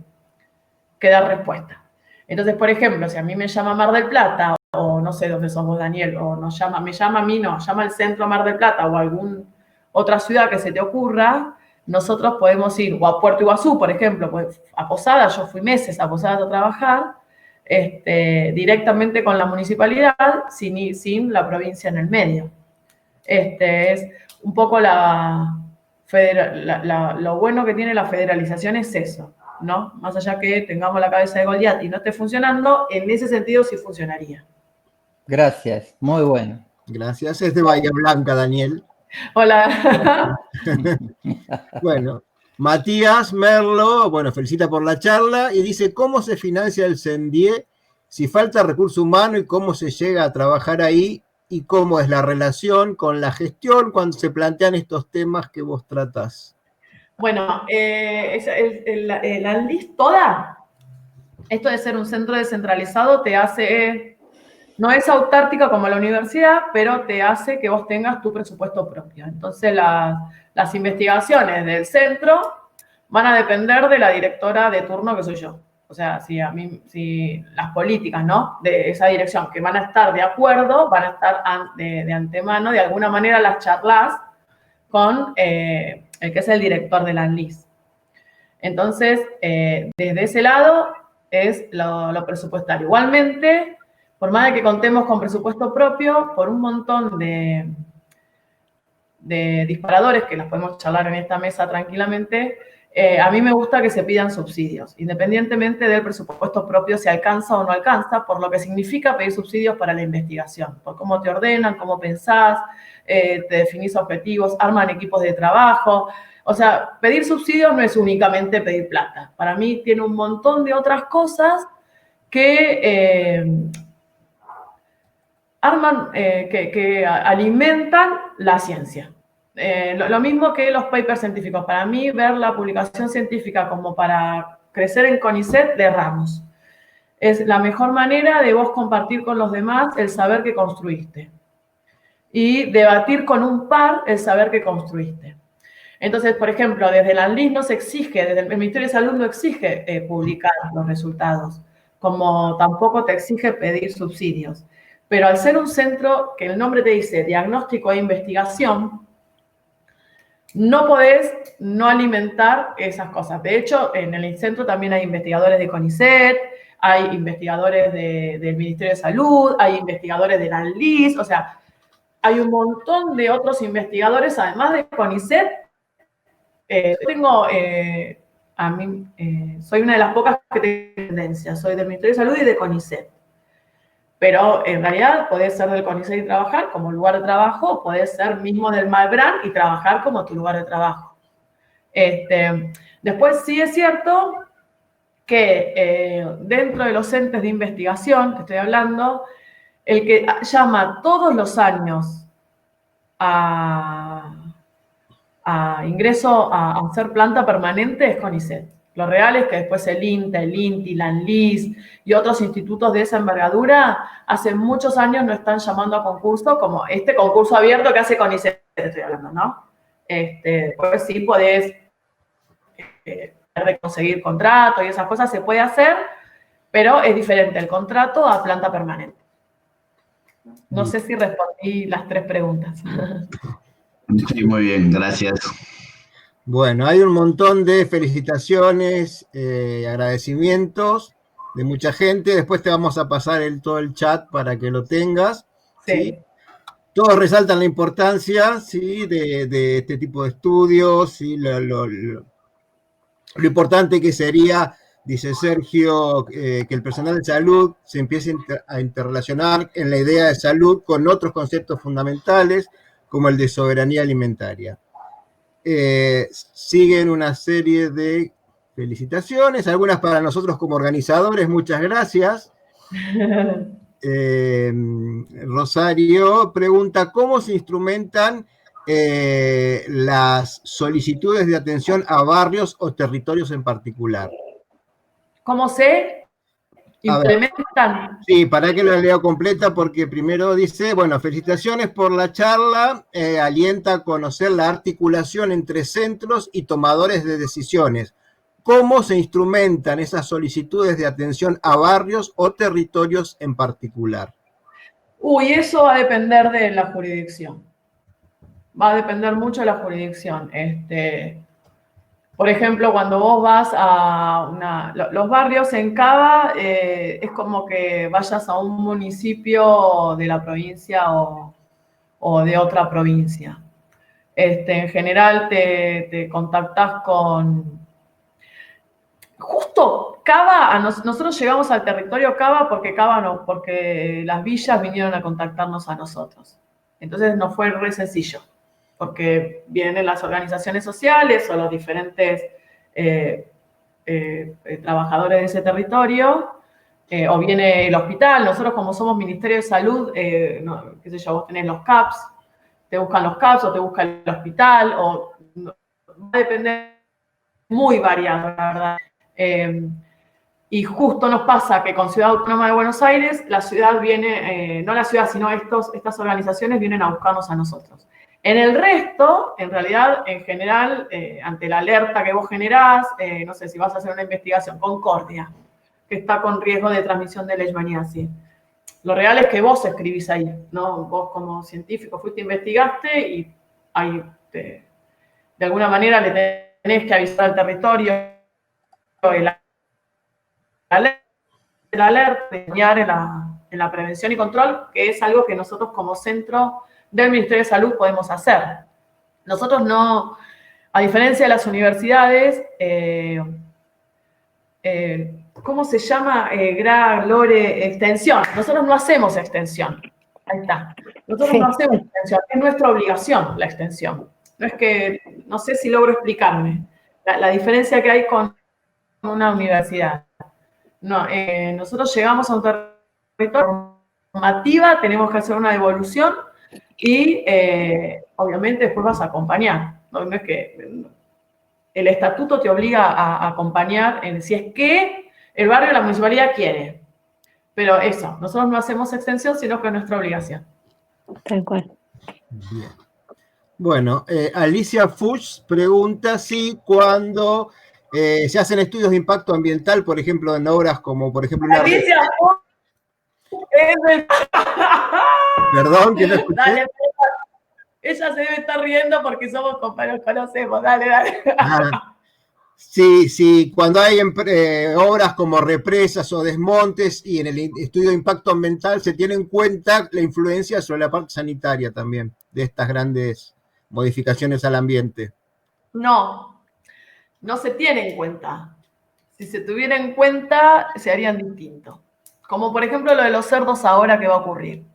dar respuesta. Entonces, por ejemplo, si a mí me llama Mar del Plata, o no sé dónde sos vos, Daniel, o llama el centro Mar del Plata o alguna otra ciudad que se te ocurra, nosotros podemos ir o a Puerto Iguazú, por ejemplo, pues a Posadas, yo fui meses a Posadas a trabajar, directamente con la municipalidad, sin la provincia en el medio. Es un poco lo bueno que tiene la federalización es eso, ¿no? Más allá que tengamos la cabeza de Goliat y no esté funcionando, en ese sentido sí funcionaría. Gracias, muy bueno. Gracias, es de Bahía Blanca, Daniel. Hola. Bueno, Matías Merlo, bueno, felicita por la charla y dice, ¿cómo se financia el CENDIE? Si falta recurso humano y cómo se llega a trabajar ahí y cómo es la relación con la gestión cuando se plantean estos temas que vos tratás. Bueno, la ANLIS toda, esto de ser un centro descentralizado te hace, no es autártica como la universidad, pero te hace que vos tengas tu presupuesto propio. Entonces las investigaciones del centro van a depender de la directora de turno que soy yo. O sea, si las políticas, ¿no?, de esa dirección que van a estar de acuerdo, van a estar de antemano, de alguna manera las charlas con el que es el director de la ANLIS. Entonces, desde ese lado es lo presupuestario. Igualmente, por más de que contemos con presupuesto propio, por un montón de disparadores que los podemos charlar en esta mesa tranquilamente, a mí me gusta que se pidan subsidios, independientemente del presupuesto propio, si alcanza o no alcanza, por lo que significa pedir subsidios para la investigación, por cómo te ordenan, cómo pensás, te definís objetivos, arman equipos de trabajo. O sea, pedir subsidios no es únicamente pedir plata. Para mí tiene un montón de otras cosas que que alimentan la ciencia. Lo mismo que los papers científicos. Para mí, ver la publicación científica como para crecer en CONICET de ramos. Es la mejor manera de vos compartir con los demás el saber que construiste. Y debatir con un par el saber que construiste. Entonces, por ejemplo, desde la ANLIS no se exige, desde el Ministerio de Salud no exige publicar los resultados, como tampoco te exige pedir subsidios. Pero al ser un centro que el nombre te dice diagnóstico e investigación, no podés no alimentar esas cosas. De hecho, en el centro también hay investigadores de CONICET, hay investigadores del Ministerio de Salud, hay investigadores de la ANLIS, o sea, hay un montón de otros investigadores, además de CONICET. Soy una de las pocas que tengo tendencia, soy del Ministerio de Salud y de CONICET. Pero en realidad podés ser del CONICET y trabajar como lugar de trabajo, o podés ser mismo del Malbrán y trabajar como tu lugar de trabajo. Después sí es cierto que dentro de los entes de investigación que estoy hablando, el que llama todos los años a ingreso a ser planta permanente es CONICET. Lo real es que después el INTA, el INTI, la ANLIS y otros institutos de esa envergadura hace muchos años no están llamando a concurso, como este concurso abierto que hace CONICET, estoy hablando, ¿no? Pues sí podés conseguir contrato y esas cosas se puede hacer, pero es diferente el contrato a planta permanente. No sé si respondí las 3 preguntas. Sí, muy bien, gracias. Bueno, hay un montón de felicitaciones, agradecimientos de mucha gente. Después te vamos a pasar todo el chat para que lo tengas. ¿sí? Todos resaltan la importancia, ¿sí? de este tipo de estudios, ¿sí? Lo importante que sería, dice Sergio, que el personal de salud se empiece a interrelacionar en la idea de salud con otros conceptos fundamentales, como el de soberanía alimentaria. Siguen una serie de felicitaciones, algunas para nosotros como organizadores, muchas gracias. Rosario pregunta, ¿cómo se instrumentan las solicitudes de atención a barrios o territorios en particular? ¿Cómo se implementan? Sí, para que la leo completa, porque primero dice, bueno, felicitaciones por la charla, alienta a conocer la articulación entre centros y tomadores de decisiones. ¿Cómo se instrumentan esas solicitudes de atención a barrios o territorios en particular? Eso va a depender de la jurisdicción. Va a depender mucho de la jurisdicción. Por ejemplo, cuando vos vas a los barrios en Cava, es como que vayas a un municipio de la provincia o de otra provincia. En general te contactás con... Justo Cava, nosotros llegamos al territorio Cava porque las villas vinieron a contactarnos a nosotros. Entonces nos fue re sencillo, porque vienen las organizaciones sociales o los diferentes trabajadores de ese territorio, o viene el hospital. Nosotros, como somos Ministerio de Salud, qué sé yo, vos tenés los CAPS, te buscan los CAPS o te busca el hospital, o va a depender, muy variado, la verdad. Y justo nos pasa que con Ciudad Autónoma de Buenos Aires, la ciudad viene, no la ciudad, sino estas organizaciones vienen a buscarnos a nosotros. En el resto, en realidad, en general, ante la alerta que vos generás, no sé, si vas a hacer una investigación, Concordia, que está con riesgo de transmisión de leishmaniasis. Lo real es que vos escribís ahí, ¿no? Vos como científico fuiste, investigaste y ahí de alguna manera le tenés que avisar al territorio el alerta, enseñar en la prevención y control, que es algo que nosotros como centro del Ministerio de Salud podemos hacer. Nosotros no, a diferencia de las universidades, ¿cómo se llama? Lore, extensión. Nosotros no hacemos extensión. Ahí está. Nosotros no hacemos extensión. Es nuestra obligación la extensión. No es que, no sé si logro explicarme. La diferencia que hay con una universidad. No, nosotros llegamos a un territorio normativa, tenemos que hacer una devolución y obviamente después vas a acompañar. No es que el estatuto te obliga a acompañar si es que el barrio o la municipalidad quiere. Pero eso, nosotros no hacemos extensión, sino que es nuestra obligación. Tal cual. Bien. Bueno, Alicia Fuchs pregunta si cuando se hacen estudios de impacto ambiental, por ejemplo, en obras como, por ejemplo, Alicia Fuchs Perdón, que no escuché. Dale, ella se debe estar riendo porque somos compañeros, conocemos. Dale. Sí, cuando hay obras como represas o desmontes y en el estudio de impacto ambiental se tiene en cuenta la influencia sobre la parte sanitaria también de estas grandes modificaciones al ambiente. No se tiene en cuenta. Si se tuviera en cuenta, se harían distinto. Como por ejemplo lo de los cerdos ahora que va a ocurrir.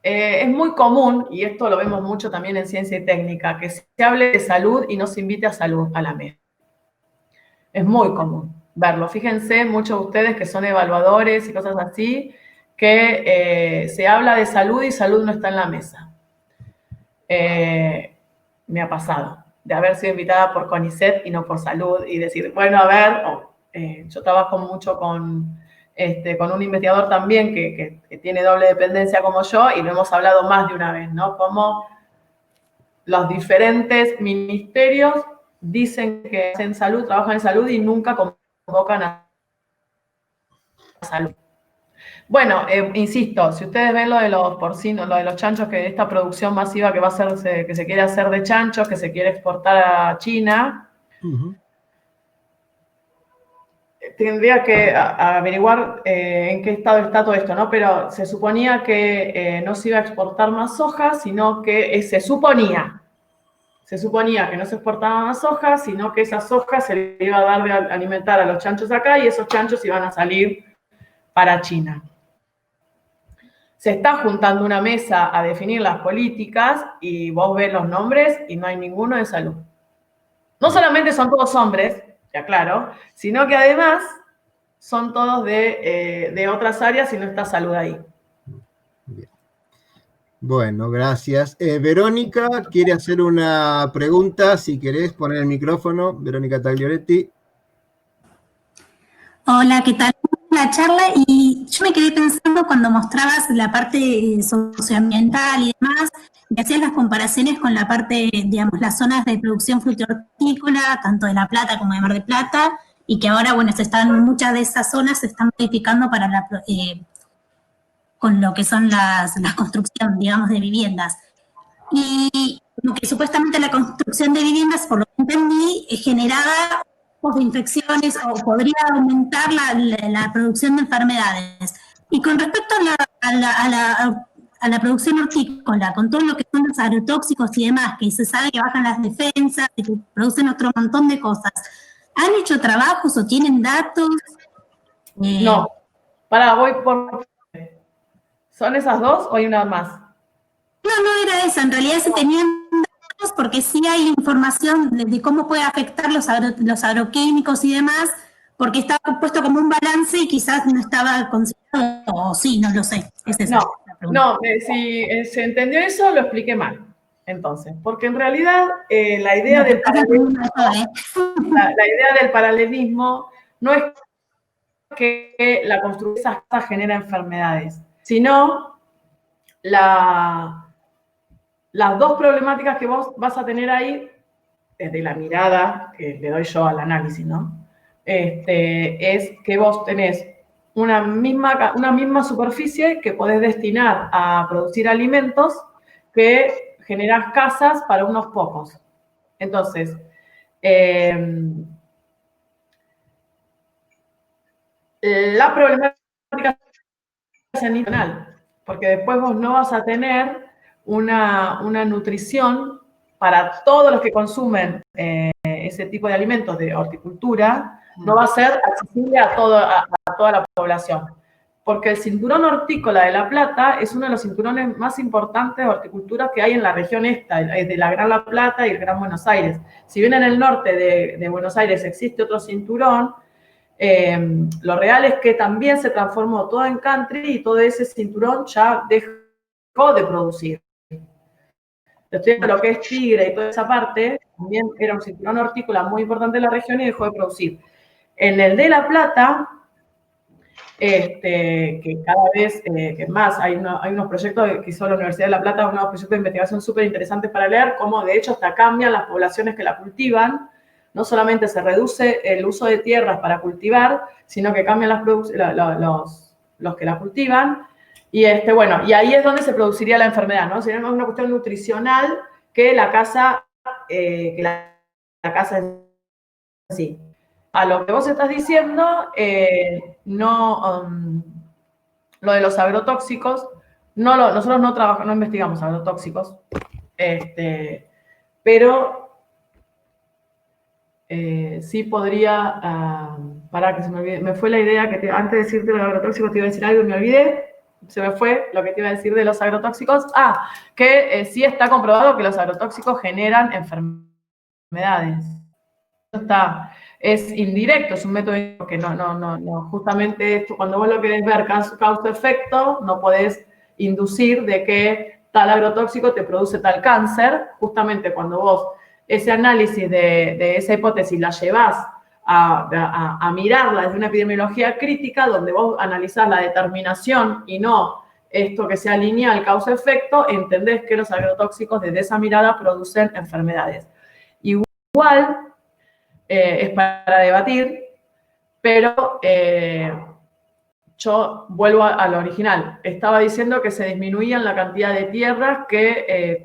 Es muy común, y esto lo vemos mucho también en ciencia y técnica, que se hable de salud y no se invite a salud a la mesa. Es muy común verlo. Fíjense, muchos de ustedes que son evaluadores y cosas así, que se habla de salud y salud no está en la mesa. me ha pasado, de haber sido invitada por CONICET y no por salud, y decir, bueno, a ver, yo trabajo mucho con un investigador también que tiene doble dependencia como yo, y lo hemos hablado más de una vez, ¿no? Cómo los diferentes ministerios dicen que hacen salud, trabajan en salud y nunca convocan a salud. Bueno, insisto, si ustedes ven lo de los porcinos, lo de los chanchos, que esta producción masiva que va a hacerse, que se quiere hacer de chanchos, que se quiere exportar a China, tendría que averiguar en qué estado está todo esto, ¿no? Pero se suponía que no se iba a exportar más soja, sino que se suponía que no se exportaba más soja, sino que esa soja se le iba a dar de alimentar a los chanchos acá y esos chanchos iban a salir para China. Se está juntando una mesa a definir las políticas y vos ves los nombres y no hay ninguno de salud. No solamente son todos hombres, ya claro, sino que además son todos de otras áreas y no está salud ahí. Bien. Bueno, gracias. Verónica quiere hacer una pregunta, si querés poner el micrófono. Verónica Taglioretti. Hola, ¿qué tal? La charla, y yo me quedé pensando cuando mostrabas la parte socioambiental y demás, y hacías las comparaciones con la parte, digamos, las zonas de producción frutícola, tanto de La Plata como de Mar del Plata, y que ahora, bueno, muchas de esas zonas se están modificando para con lo que son las construcciones, digamos, de viviendas. Y como que supuestamente la construcción de viviendas, por lo que entendí, generaba de infecciones o podría aumentar la producción de enfermedades. Y con respecto a la producción hortícola, con todo lo que son los agrotóxicos y demás, que se sabe que bajan las defensas, que producen otro montón de cosas, ¿han hecho trabajos o tienen datos? No, voy por... ¿Son esas dos o hay una más? No era esa, en realidad se tenían datos porque sí hay información de cómo puede afectar los agroquímicos y demás, porque estaba puesto como un balance y quizás no estaba considerado, o sí, no lo sé. Es esa la pregunta. Si se entendió eso, lo expliqué mal, entonces, porque en realidad la idea del paralelismo no es que la construcción de esas casas genera enfermedades, sino las dos problemáticas que vos vas a tener ahí, desde la mirada que le doy yo al análisis, ¿no? Es que vos tenés una misma superficie que podés destinar a producir alimentos, que generás casas para unos pocos. Entonces, la problemática es adicional, porque después vos no vas a tener una nutrición para todos los que consumen ese tipo de alimentos de horticultura, no va a ser accesible a toda la población. Porque el cinturón hortícola de La Plata es uno de los cinturones más importantes de horticultura que hay en la región esta, de la Gran La Plata y el Gran Buenos Aires. Si bien en el norte de Buenos Aires existe otro cinturón, lo real es que también se transformó todo en country y todo ese cinturón ya dejó de producir. Estoy lo que es Tigre y toda esa parte, también era un cinturón hortícola muy importante en la región y dejó de producir. En el de La Plata, que cada vez que más hay unos proyectos que hizo la Universidad de La Plata, unos proyectos de investigación súper interesantes para leer, cómo de hecho hasta cambian las poblaciones que la cultivan. No solamente se reduce el uso de tierras para cultivar, sino que cambian los que la cultivan. Y y ahí es donde se produciría la enfermedad, ¿no? Sería una cuestión nutricional que la casa en sí. A lo que vos estás diciendo, lo de los agrotóxicos, nosotros no investigamos agrotóxicos, pero sí podría, para que se me olvide, me fue la idea que antes de decirte los agrotóxicos te iba a decir algo y me olvidé, se me fue lo que te iba a decir de los agrotóxicos. Que sí está comprobado que los agrotóxicos generan enfermedades. Es indirecto, es un método que no, justamente esto, cuando vos lo querés ver causa-efecto, no podés inducir de que tal agrotóxico te produce tal cáncer. Justamente cuando vos ese análisis de esa hipótesis la llevás a mirarla desde una epidemiología crítica, donde vos analizás la determinación y no esto que sea lineal, causa-efecto, entendés que los agrotóxicos desde esa mirada producen enfermedades. Igual es para debatir, pero yo vuelvo a lo original. Estaba diciendo que se disminuían la cantidad de tierras que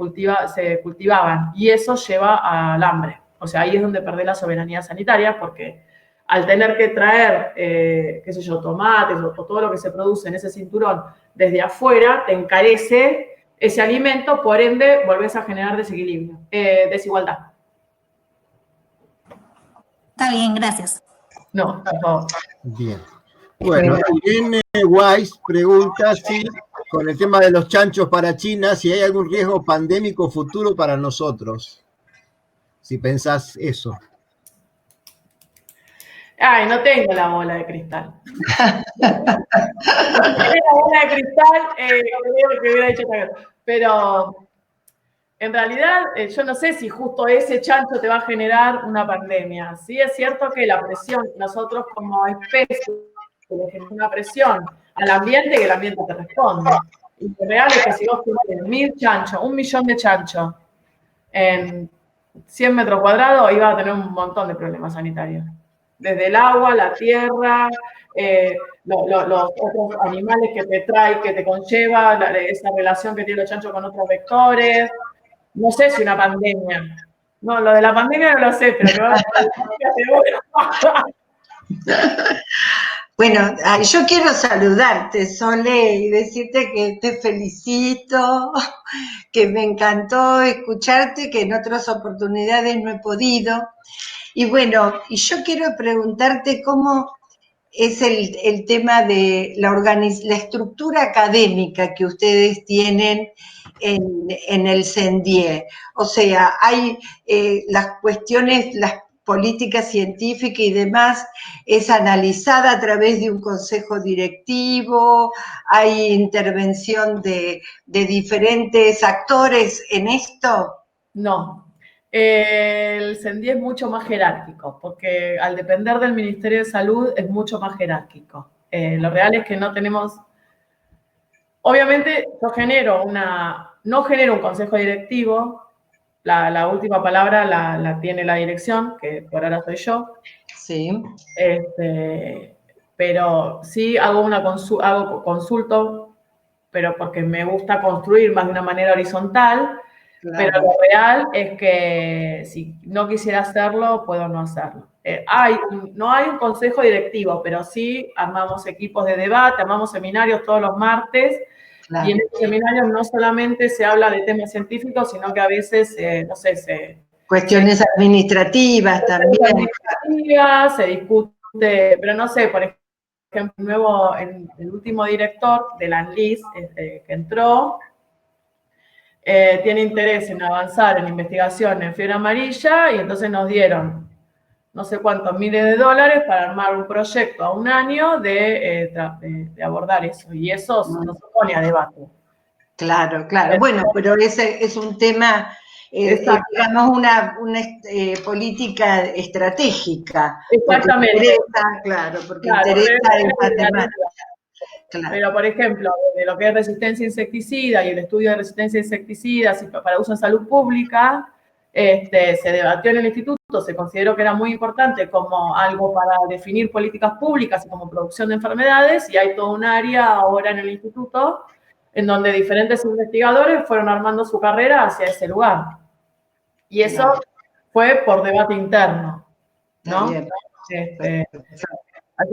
se cultivaban y eso lleva al hambre. O sea, ahí es donde perdés la soberanía sanitaria, porque al tener que traer, qué sé yo, tomates o todo lo que se produce en ese cinturón desde afuera, te encarece ese alimento, por ende volvés a generar desigualdad. Está bien, gracias. No, por favor. Bien. Bueno, Irene Weiss pregunta si, con el tema de los chanchos para China, si hay algún riesgo pandémico futuro para nosotros. Si pensás eso. Ay, no tengo la bola de cristal. Si tuviera la bola de cristal, creo que hubiera dicho otra cosa. Pero en realidad, yo no sé si justo ese chancho te va a generar una pandemia. Sí es cierto que la presión, nosotros como especie, le genera una presión al ambiente y el ambiente te responde. Y lo real es que si vos tuvieras 1000 chanchos, 1 millón de chanchos en 100 metros cuadrados, iba a tener un montón de problemas sanitarios. Desde el agua, la tierra, los otros animales que te trae, que te conlleva, esa relación que tiene los chanchos con otros vectores. No sé si una pandemia. No, lo de la pandemia no lo sé, pero que va a Bueno, yo quiero saludarte, Sole, y decirte que te felicito, que me encantó escucharte, que en otras oportunidades no he podido. Y bueno, y yo quiero preguntarte cómo es el tema de la estructura académica que ustedes tienen en el CENDIE. O sea, hay las cuestiones, las política científica y demás, es analizada a través de un consejo directivo, hay intervención de diferentes actores en esto. No. El CENDI es mucho más jerárquico, porque al depender del Ministerio de Salud es mucho más jerárquico. Lo real es que no tenemos... Obviamente, yo no genero un consejo directivo, la última palabra la tiene la dirección, que por ahora soy yo. Sí. Pero sí hago consulto, pero porque me gusta construir más de una manera horizontal. Claro. Pero lo real es que si no quisiera hacerlo, puedo no hacerlo. No hay un consejo directivo, pero sí armamos equipos de debate, armamos seminarios todos los martes. Claro. Y en estos seminarios no solamente se habla de temas científicos, sino que a veces, no sé, cuestiones administrativas también. Se discute, pero no sé, por ejemplo, el último director de la ANLIS que entró, tiene interés en avanzar en investigación en fiebre amarilla y entonces nos dieron no sé cuántos miles de dólares para armar un proyecto a un año de abordar eso. Y eso no se pone a debate. Claro, claro. Bueno, pero ese es un tema, digamos, una política estratégica. Exactamente. Porque interesa, claro, porque interesa esta temática. Claro. Pero, por ejemplo, de lo que es resistencia insecticida y el estudio de resistencia a insecticidas para uso en salud pública, se debatió en el instituto, se consideró que era muy importante como algo para definir políticas públicas y como producción de enfermedades, y hay todo un área ahora en el instituto en donde diferentes investigadores fueron armando su carrera hacia ese lugar. Y eso fue por debate interno, ¿no?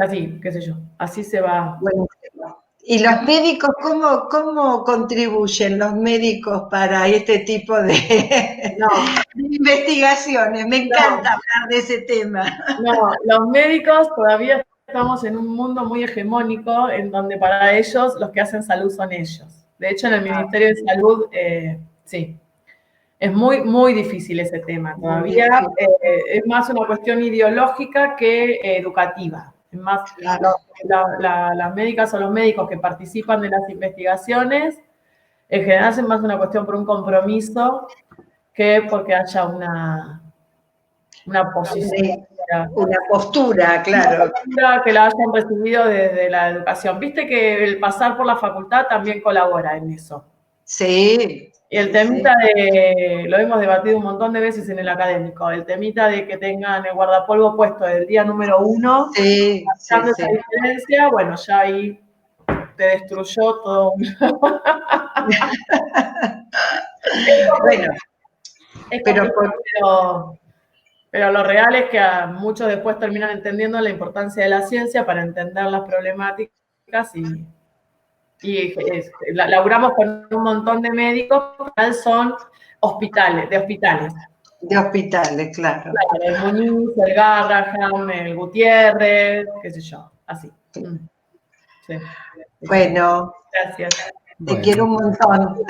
Así, qué sé yo, así se va. Bueno, ¿y los médicos cómo contribuyen los médicos para este tipo de investigaciones? Me encanta hablar de ese tema. No, los médicos todavía estamos en un mundo muy hegemónico en donde para ellos los que hacen salud son ellos. De hecho, en el Ministerio de Salud, sí, es muy, muy difícil ese tema. Todavía es más una cuestión ideológica que educativa. Es más, las médicas o los médicos que participan de las investigaciones En general es más una cuestión por un compromiso que porque haya una posición. Una postura, claro. Que la hayan recibido desde la educación. Viste que el pasar por la facultad también colabora en eso. Sí. Y el temita lo hemos debatido un montón de veces en el académico, el temita de que tengan el guardapolvo puesto desde el día número 1, marcando esa diferencia, bueno, ya ahí te destruyó todo. Bueno, pero lo real es que a muchos después terminan entendiendo la importancia de la ciencia para entender las problemáticas y laburamos con un montón de médicos que son de hospitales. De hospitales, claro. El Muñiz, el Garrahan, el Gutiérrez, qué sé yo, así. Sí. Bueno. Gracias. Te quiero un montón.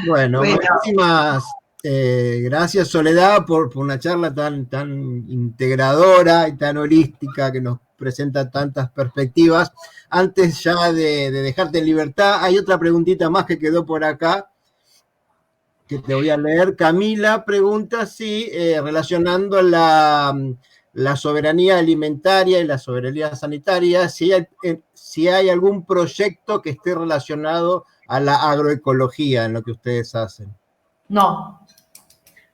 Bueno, muchísimas gracias, Soledad, por una charla tan integradora y tan holística que nos presenta tantas perspectivas. Antes ya de dejarte en libertad, hay otra preguntita más que quedó por acá, que te voy a leer. Camila pregunta si, relacionando la soberanía alimentaria y la soberanía sanitaria, si hay algún proyecto que esté relacionado a la agroecología en lo que ustedes hacen. No,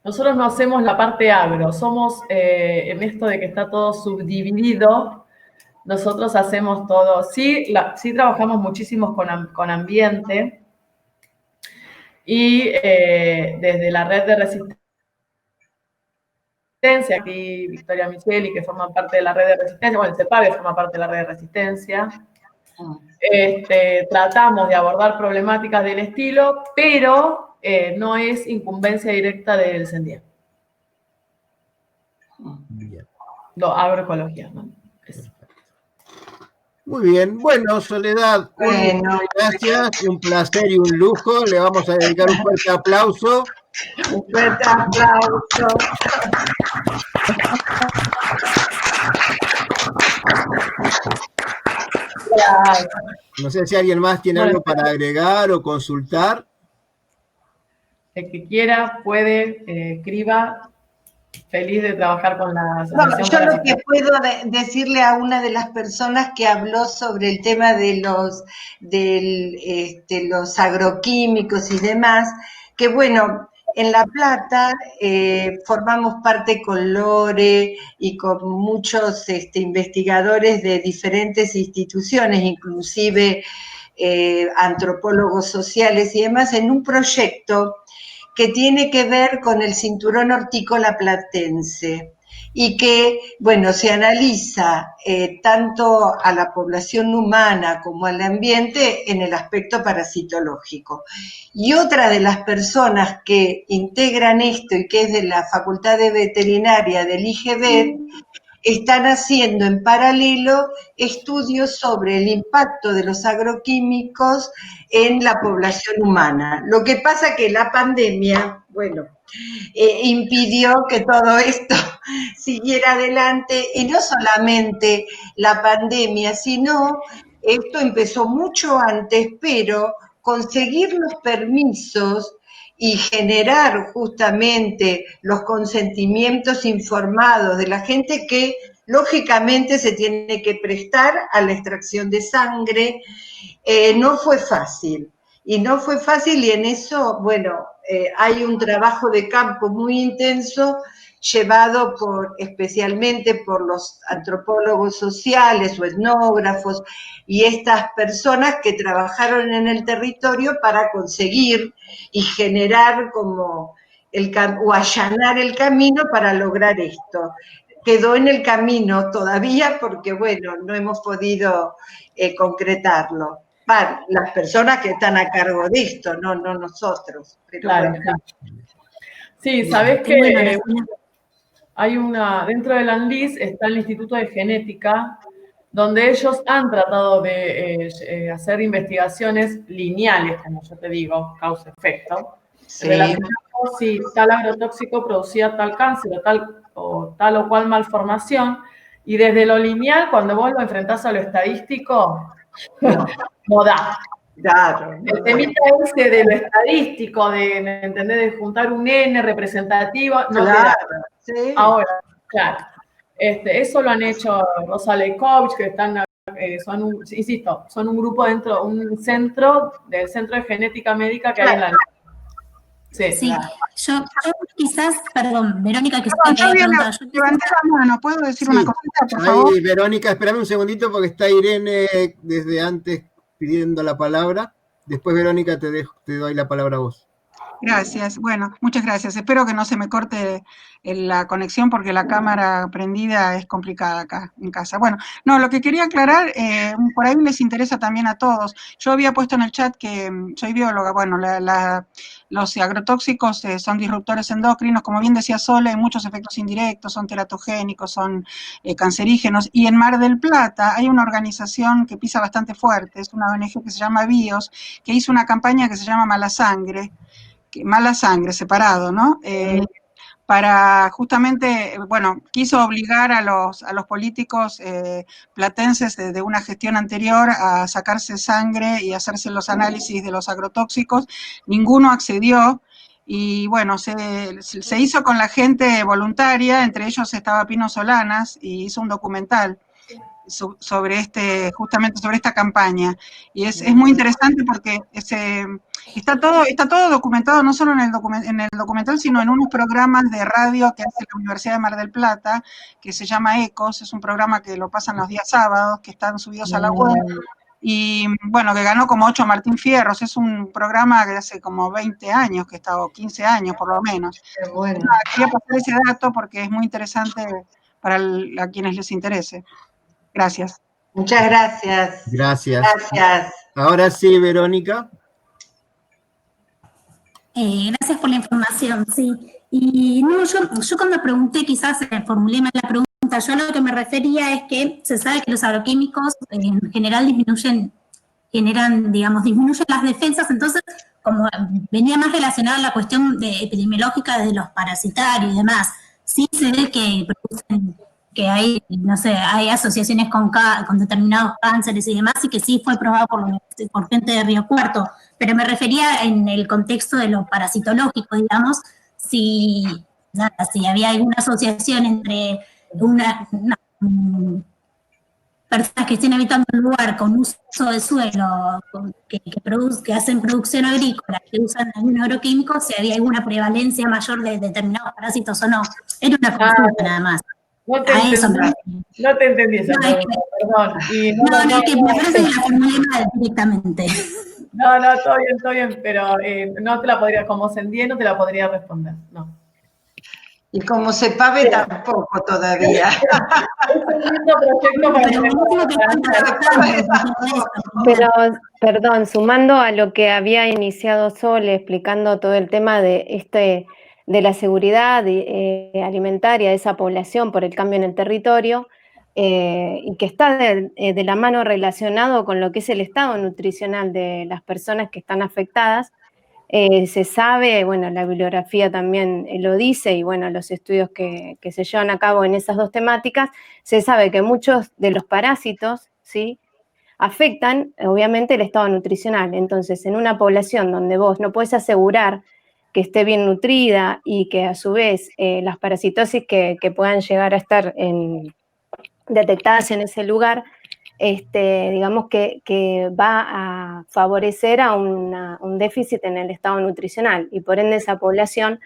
nosotros no hacemos la parte agro, somos en esto de que está todo subdividido, nosotros hacemos todo, sí trabajamos muchísimo con ambiente y desde la red de resistencia, aquí Victoria Micheli, que forma parte de la red de resistencia, bueno, el CEPAVE forma parte de la red de resistencia, tratamos de abordar problemáticas del estilo, pero no es incumbencia directa del CENDIE. Lo agroecología, ¿no? Eso. Muy bien, bueno, Soledad, gracias, un placer y un lujo. Le vamos a dedicar un fuerte aplauso. Un fuerte aplauso. No sé si alguien más tiene algo para agregar o consultar. El que quiera puede, escriba. Feliz de trabajar con la asociación. Yo lo que puedo decirle a una de las personas que habló sobre el tema de los agroquímicos y demás, que bueno, en La Plata formamos parte con Lore y con muchos investigadores de diferentes instituciones, inclusive antropólogos sociales y demás, en un proyecto que tiene que ver con el cinturón hortícola platense y que, bueno, se analiza tanto a la población humana como al ambiente en el aspecto parasitológico. Y otra de las personas que integran esto y que es de la Facultad de Veterinaria del IGV, están haciendo en paralelo estudios sobre el impacto de los agroquímicos en la población humana. Lo que pasa que la pandemia, bueno, impidió que todo esto siguiera adelante, y no solamente la pandemia, sino esto empezó mucho antes, pero conseguir los permisos y generar justamente los consentimientos informados de la gente que lógicamente se tiene que prestar a la extracción de sangre, no fue fácil. Y no fue fácil y en eso, bueno, hay un trabajo de campo muy intenso llevado especialmente por los antropólogos sociales o etnógrafos y estas personas que trabajaron en el territorio para conseguir y generar o allanar el camino para lograr esto. Quedó en el camino todavía porque, bueno, no hemos podido concretarlo. Las personas que están a cargo de esto, no nosotros. Pero claro, bueno. Sí, sabés que hay dentro del ANLIS está el Instituto de Genética, donde ellos han tratado de hacer investigaciones lineales, como yo te digo, causa-efecto. Sí. Relacionamos si tal agrotóxico producía tal cáncer o tal o cual malformación, y desde lo lineal, cuando vos lo enfrentás a lo estadístico, no da. Claro. El temita ese de lo estadístico, de, ¿entendés? De juntar un N representativo, no te da. Sí. Ahora, claro, eso lo han hecho Rosales Coach, que están, insisto, son un grupo dentro, un centro, del Centro de Genética Médica que hay en la... Sí, yo quizás, perdón, Verónica, que Perdón, yo levanté la mano, ¿puedo decir una cosita, por favor? Ahí, Verónica, espérame un segundito porque está Irene desde antes pidiendo la palabra. Después, Verónica, te doy la palabra a vos. Gracias, bueno, muchas gracias. Espero que no se me corte la conexión porque la cámara prendida es complicada acá en casa. Bueno, no, lo que quería aclarar, por ahí les interesa también a todos. Yo había puesto en el chat que soy bióloga, bueno, los agrotóxicos son disruptores endocrinos, como bien decía Sole, hay muchos efectos indirectos, son teratogénicos, son cancerígenos, y en Mar del Plata hay una organización que pisa bastante fuerte, es una ONG que se llama BIOS, que hizo una campaña que se llama Mala Sangre, separado, ¿no? Para justamente, bueno, quiso obligar a los políticos platenses de una gestión anterior a sacarse sangre y hacerse los análisis de los agrotóxicos. Ninguno accedió y, bueno, se hizo con la gente voluntaria, entre ellos estaba Pino Solanas, y hizo un documental sobre justamente sobre esta campaña. Y es muy interesante porque está todo documentado, no solo en el documental, sino en unos programas de radio que hace la Universidad de Mar del Plata, que se llama ECOS, es un programa que lo pasan los días sábados, que están subidos a la web, y bueno, que ganó como 8 Martín Fierros, es un programa que hace como 20 años que está, o 15 años por lo menos. Qué bueno. Quería pasar ese dato porque es muy interesante para a quienes les interese. Gracias. Muchas gracias. Gracias. Gracias. Ahora sí, Verónica. Gracias por la información, sí. Y no, yo cuando pregunté, quizás formulé mal la pregunta, yo a lo que me refería es que se sabe que los agroquímicos en general disminuyen las defensas, entonces como venía más relacionada a la cuestión epidemiológica de los parasitarios y demás, sí se ve que producen, que hay, no sé, hay asociaciones con determinados cánceres y demás, y que sí fue probado por gente de Río Cuarto, pero me refería en el contexto de lo parasitológico, digamos, si había alguna asociación entre personas que estén habitando un lugar con uso de suelo, que hacen producción agrícola, que usan algún agroquímico, si había alguna prevalencia mayor de determinados parásitos o no. Era una consulta nada más. No te entendí esa pregunta, perdón. No, es que me parece que la formulé mal directamente. No, todo bien, pero no te la podría, como Sendié, no te la podría responder, no. Y como CEPAVE tampoco todavía. Es un lindo proyecto Pero, perdón, sumando a lo que había iniciado Sol, explicando todo el tema de la seguridad alimentaria de esa población por el cambio en el territorio, y que está de la mano relacionado con lo que es el estado nutricional de las personas que están afectadas. Se sabe, bueno, la bibliografía también lo dice, y bueno, los estudios que se llevan a cabo en esas dos temáticas, se sabe que muchos de los parásitos, ¿sí?, afectan, obviamente, el estado nutricional. Entonces, en una población donde vos no podés asegurar que esté bien nutrida y que a su vez las parasitosis que puedan llegar a estar detectadas en ese lugar, digamos que va a favorecer a un déficit en el estado nutricional, y por ende esa población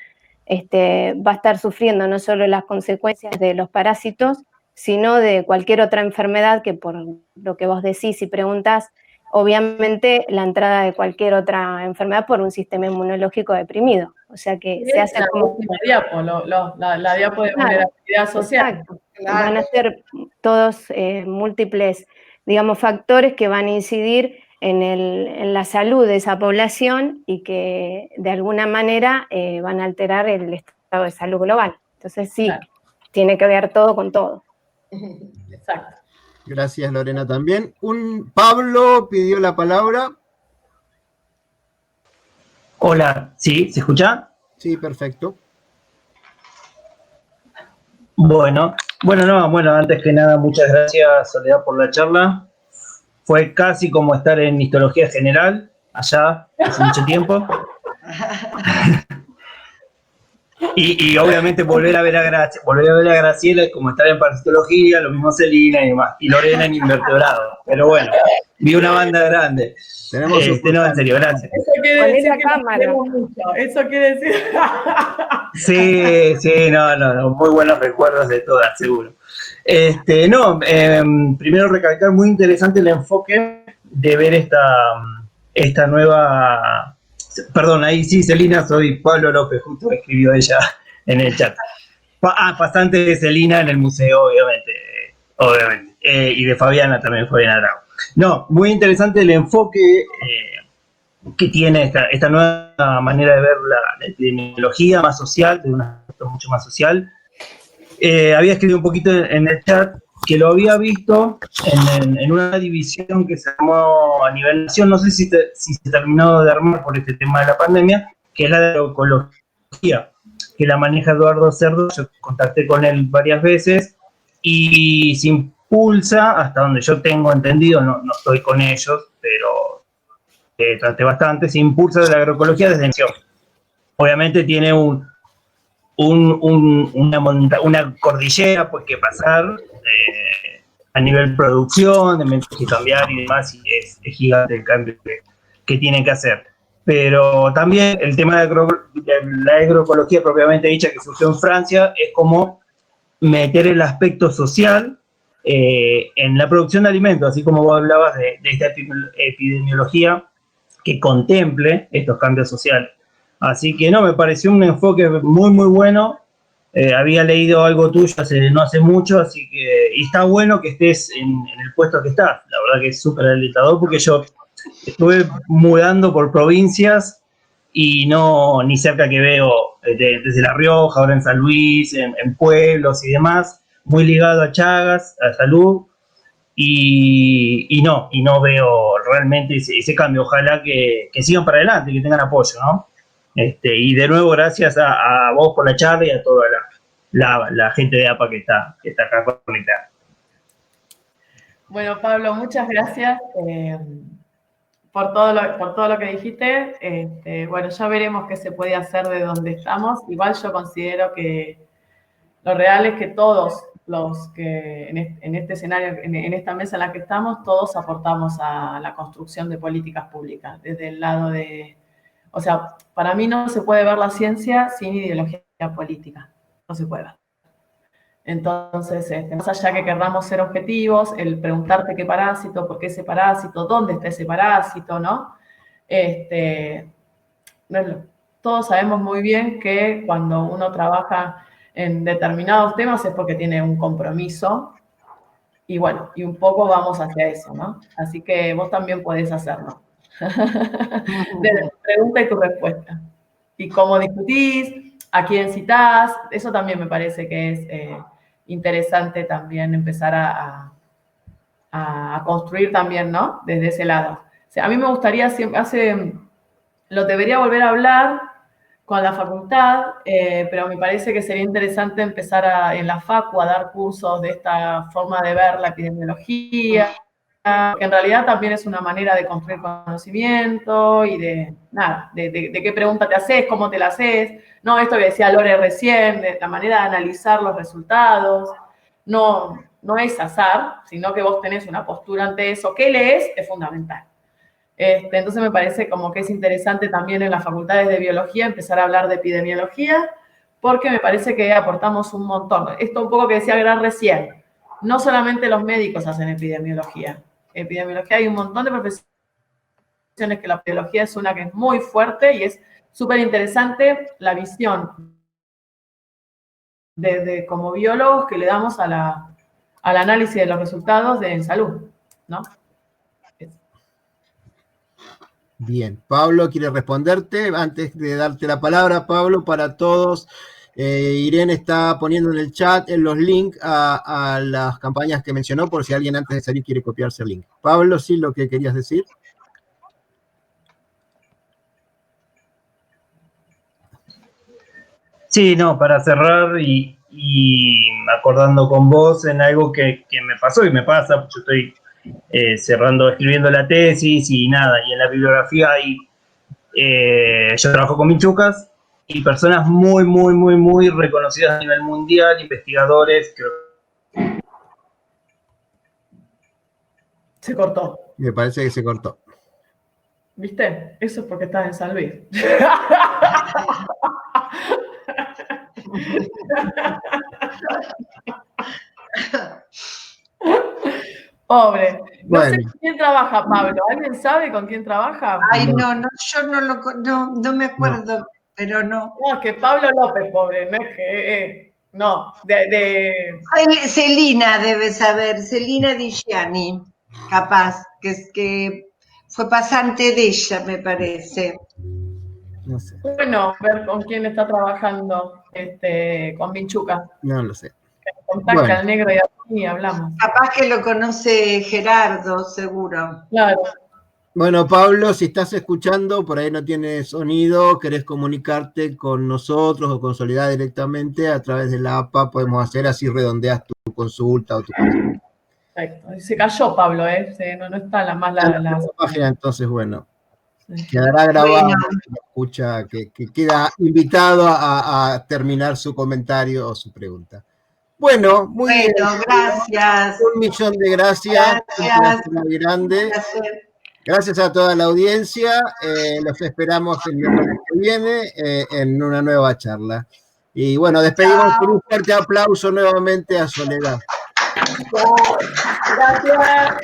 va a estar sufriendo no solo las consecuencias de los parásitos, sino de cualquier otra enfermedad que, por lo que vos decís y preguntás, obviamente la entrada de cualquier otra enfermedad por un sistema inmunológico deprimido. O sea que se hace como... La diapo de vulnerabilidad social. Exacto. Van a ser todos múltiples, digamos, factores que van a incidir en la salud de esa población y que de alguna manera van a alterar el estado de salud global. Entonces sí, claro, tiene que ver todo con todo. Exacto. Gracias, Lorena, también. Pablo pidió la palabra. Hola, ¿sí? ¿Se escucha? Sí, perfecto. Bueno, antes que nada, muchas gracias, Soledad, por la charla. fue casi como estar en histología general, allá, hace mucho tiempo. Y obviamente volver a ver a Graciela es como estar en parasitología, lo mismo Celina y demás, y Lorena en invertebrado. Pero bueno, vi una banda grande. Tenemos no, en serio, gracias. Eso quiere Poné decir la que cámara. queremos mucho. Eso quiere decir. Sí, no, muy buenos recuerdos de todas, seguro. Primero recalcar, muy interesante el enfoque de ver esta nueva... Perdón, ahí sí, Celina, soy Pablo López, justo escribió ella en el chat. Pasante de Celina en el museo, obviamente. Y de Fabiana también, Fabiana Drago. No, muy interesante el enfoque que tiene esta nueva manera de ver la epidemiología más social, de un aspecto mucho más social. Había escrito un poquito en el chat que lo había visto en una división que se armó a nivel nación, no sé si se terminó de armar por este tema de la pandemia, que es la de oncología, que la maneja Eduardo Cerdo. Yo contacté con él varias veces y se impulsa, hasta donde yo tengo entendido, no estoy con ellos, pero traté bastante, se impulsa de la agroecología desde nación. Obviamente tiene una cordillera pues, que pasar a nivel producción, de menos que cambiar y demás, y es gigante el cambio que tienen que hacer. Pero también el tema de la agroecología propiamente dicha que surgió en Francia es como meter el aspecto social en la producción de alimentos, así como vos hablabas de esta epidemiología que contemple estos cambios sociales. Así que no, me pareció un enfoque muy, muy bueno. Había leído algo tuyo no hace mucho, así que y está bueno que estés en el puesto que estás. La verdad que es súper alentador porque yo estuve mudando por provincias y no ni cerca que veo desde La Rioja, ahora en San Luis, en pueblos y demás, muy ligado a Chagas, a salud. Y no veo realmente ese cambio. Ojalá que sigan para adelante, que tengan apoyo, ¿no? Y de nuevo, gracias a vos por la charla y a toda la gente de APA que está acá conectada. Bueno, Pablo, muchas gracias por todo lo que dijiste. Bueno, ya veremos qué se puede hacer de donde estamos. Igual yo considero que lo real es que todos los que en este escenario, en esta mesa en la que estamos, todos aportamos a la construcción de políticas públicas, desde el lado de... O sea, para mí no se puede ver la ciencia sin ideología política, no se puede ver. Entonces, más allá que querramos ser objetivos, el preguntarte qué parásito, por qué ese parásito, dónde está ese parásito, ¿no? Todos sabemos muy bien que cuando uno trabaja en determinados temas es porque tiene un compromiso y bueno, y un poco vamos hacia eso, ¿no? Así que vos también podés hacerlo. De tu pregunta y tu respuesta. Y cómo discutís, a quién citás, eso también me parece que es interesante también empezar a construir también, ¿no? Desde ese lado. O sea, a mí me gustaría, lo debería volver a hablar con la facultad, pero me parece que sería interesante empezar en la facu a dar cursos de esta forma de ver la epidemiología, que en realidad también es una manera de construir conocimiento y de qué pregunta te haces, cómo te la haces, no esto que decía Lore recién, de la manera de analizar los resultados, no es azar, sino que vos tenés una postura ante eso, ¿qué lees? Es fundamental. Entonces me parece como que es interesante también en las facultades de biología empezar a hablar de epidemiología, porque me parece que aportamos un montón. Esto un poco que decía Gran recién, no solamente los médicos hacen epidemiología. Epidemiología hay un montón de profesiones que la biología es una que es muy fuerte y es súper interesante la visión de como biólogos que le damos al análisis de los resultados en salud, ¿no? Bien, Pablo quiere responderte. Antes de darte la palabra, Pablo, para todos, Irene está poniendo en el chat en los links a las campañas que mencionó, por si alguien antes de salir quiere copiarse el link. Pablo, ¿sí lo que querías decir? Sí, no, para cerrar y acordando con vos en algo que me pasó y me pasa, yo estoy escribiendo la tesis y nada, y en la bibliografía hay, yo trabajo con Minchucas y personas muy, muy, muy, muy reconocidas a nivel mundial, investigadores, creo. Se cortó. Me parece que se cortó. ¿Viste? Eso es porque estás en San Luis. Pobre. No sé con quién trabaja Pablo. ¿Alguien sabe con quién trabaja? Ay, no, yo no me acuerdo, pero no. No, es que Pablo López, pobre, no es que... no, Celina debe saber, Celina Di Gianni, capaz, que fue pasante de ella, me parece. No sé. Bueno, ver con quién está trabajando con Minchuca. No lo sé. Contacta Bueno. al negro y a mí y hablamos. Capaz que lo conoce Gerardo, seguro. Claro. Bueno, Pablo, si estás escuchando, por ahí no tienes sonido, querés comunicarte con nosotros o con Soledad directamente a través de la APA, podemos hacer así, redondeas tu consulta o tu consulta. Perfecto. Se cayó Pablo, no está la página, entonces, bueno, quedará grabado, escucha, que queda invitado a terminar su comentario o su pregunta. Bueno, muy bien. Gracias. 1.000.000 de gracias. Gracias. Muy grande. Gracias a toda la audiencia. Los esperamos el miércoles que viene en una nueva charla. Y bueno, despedimos con un fuerte aplauso nuevamente a Soledad. Gracias.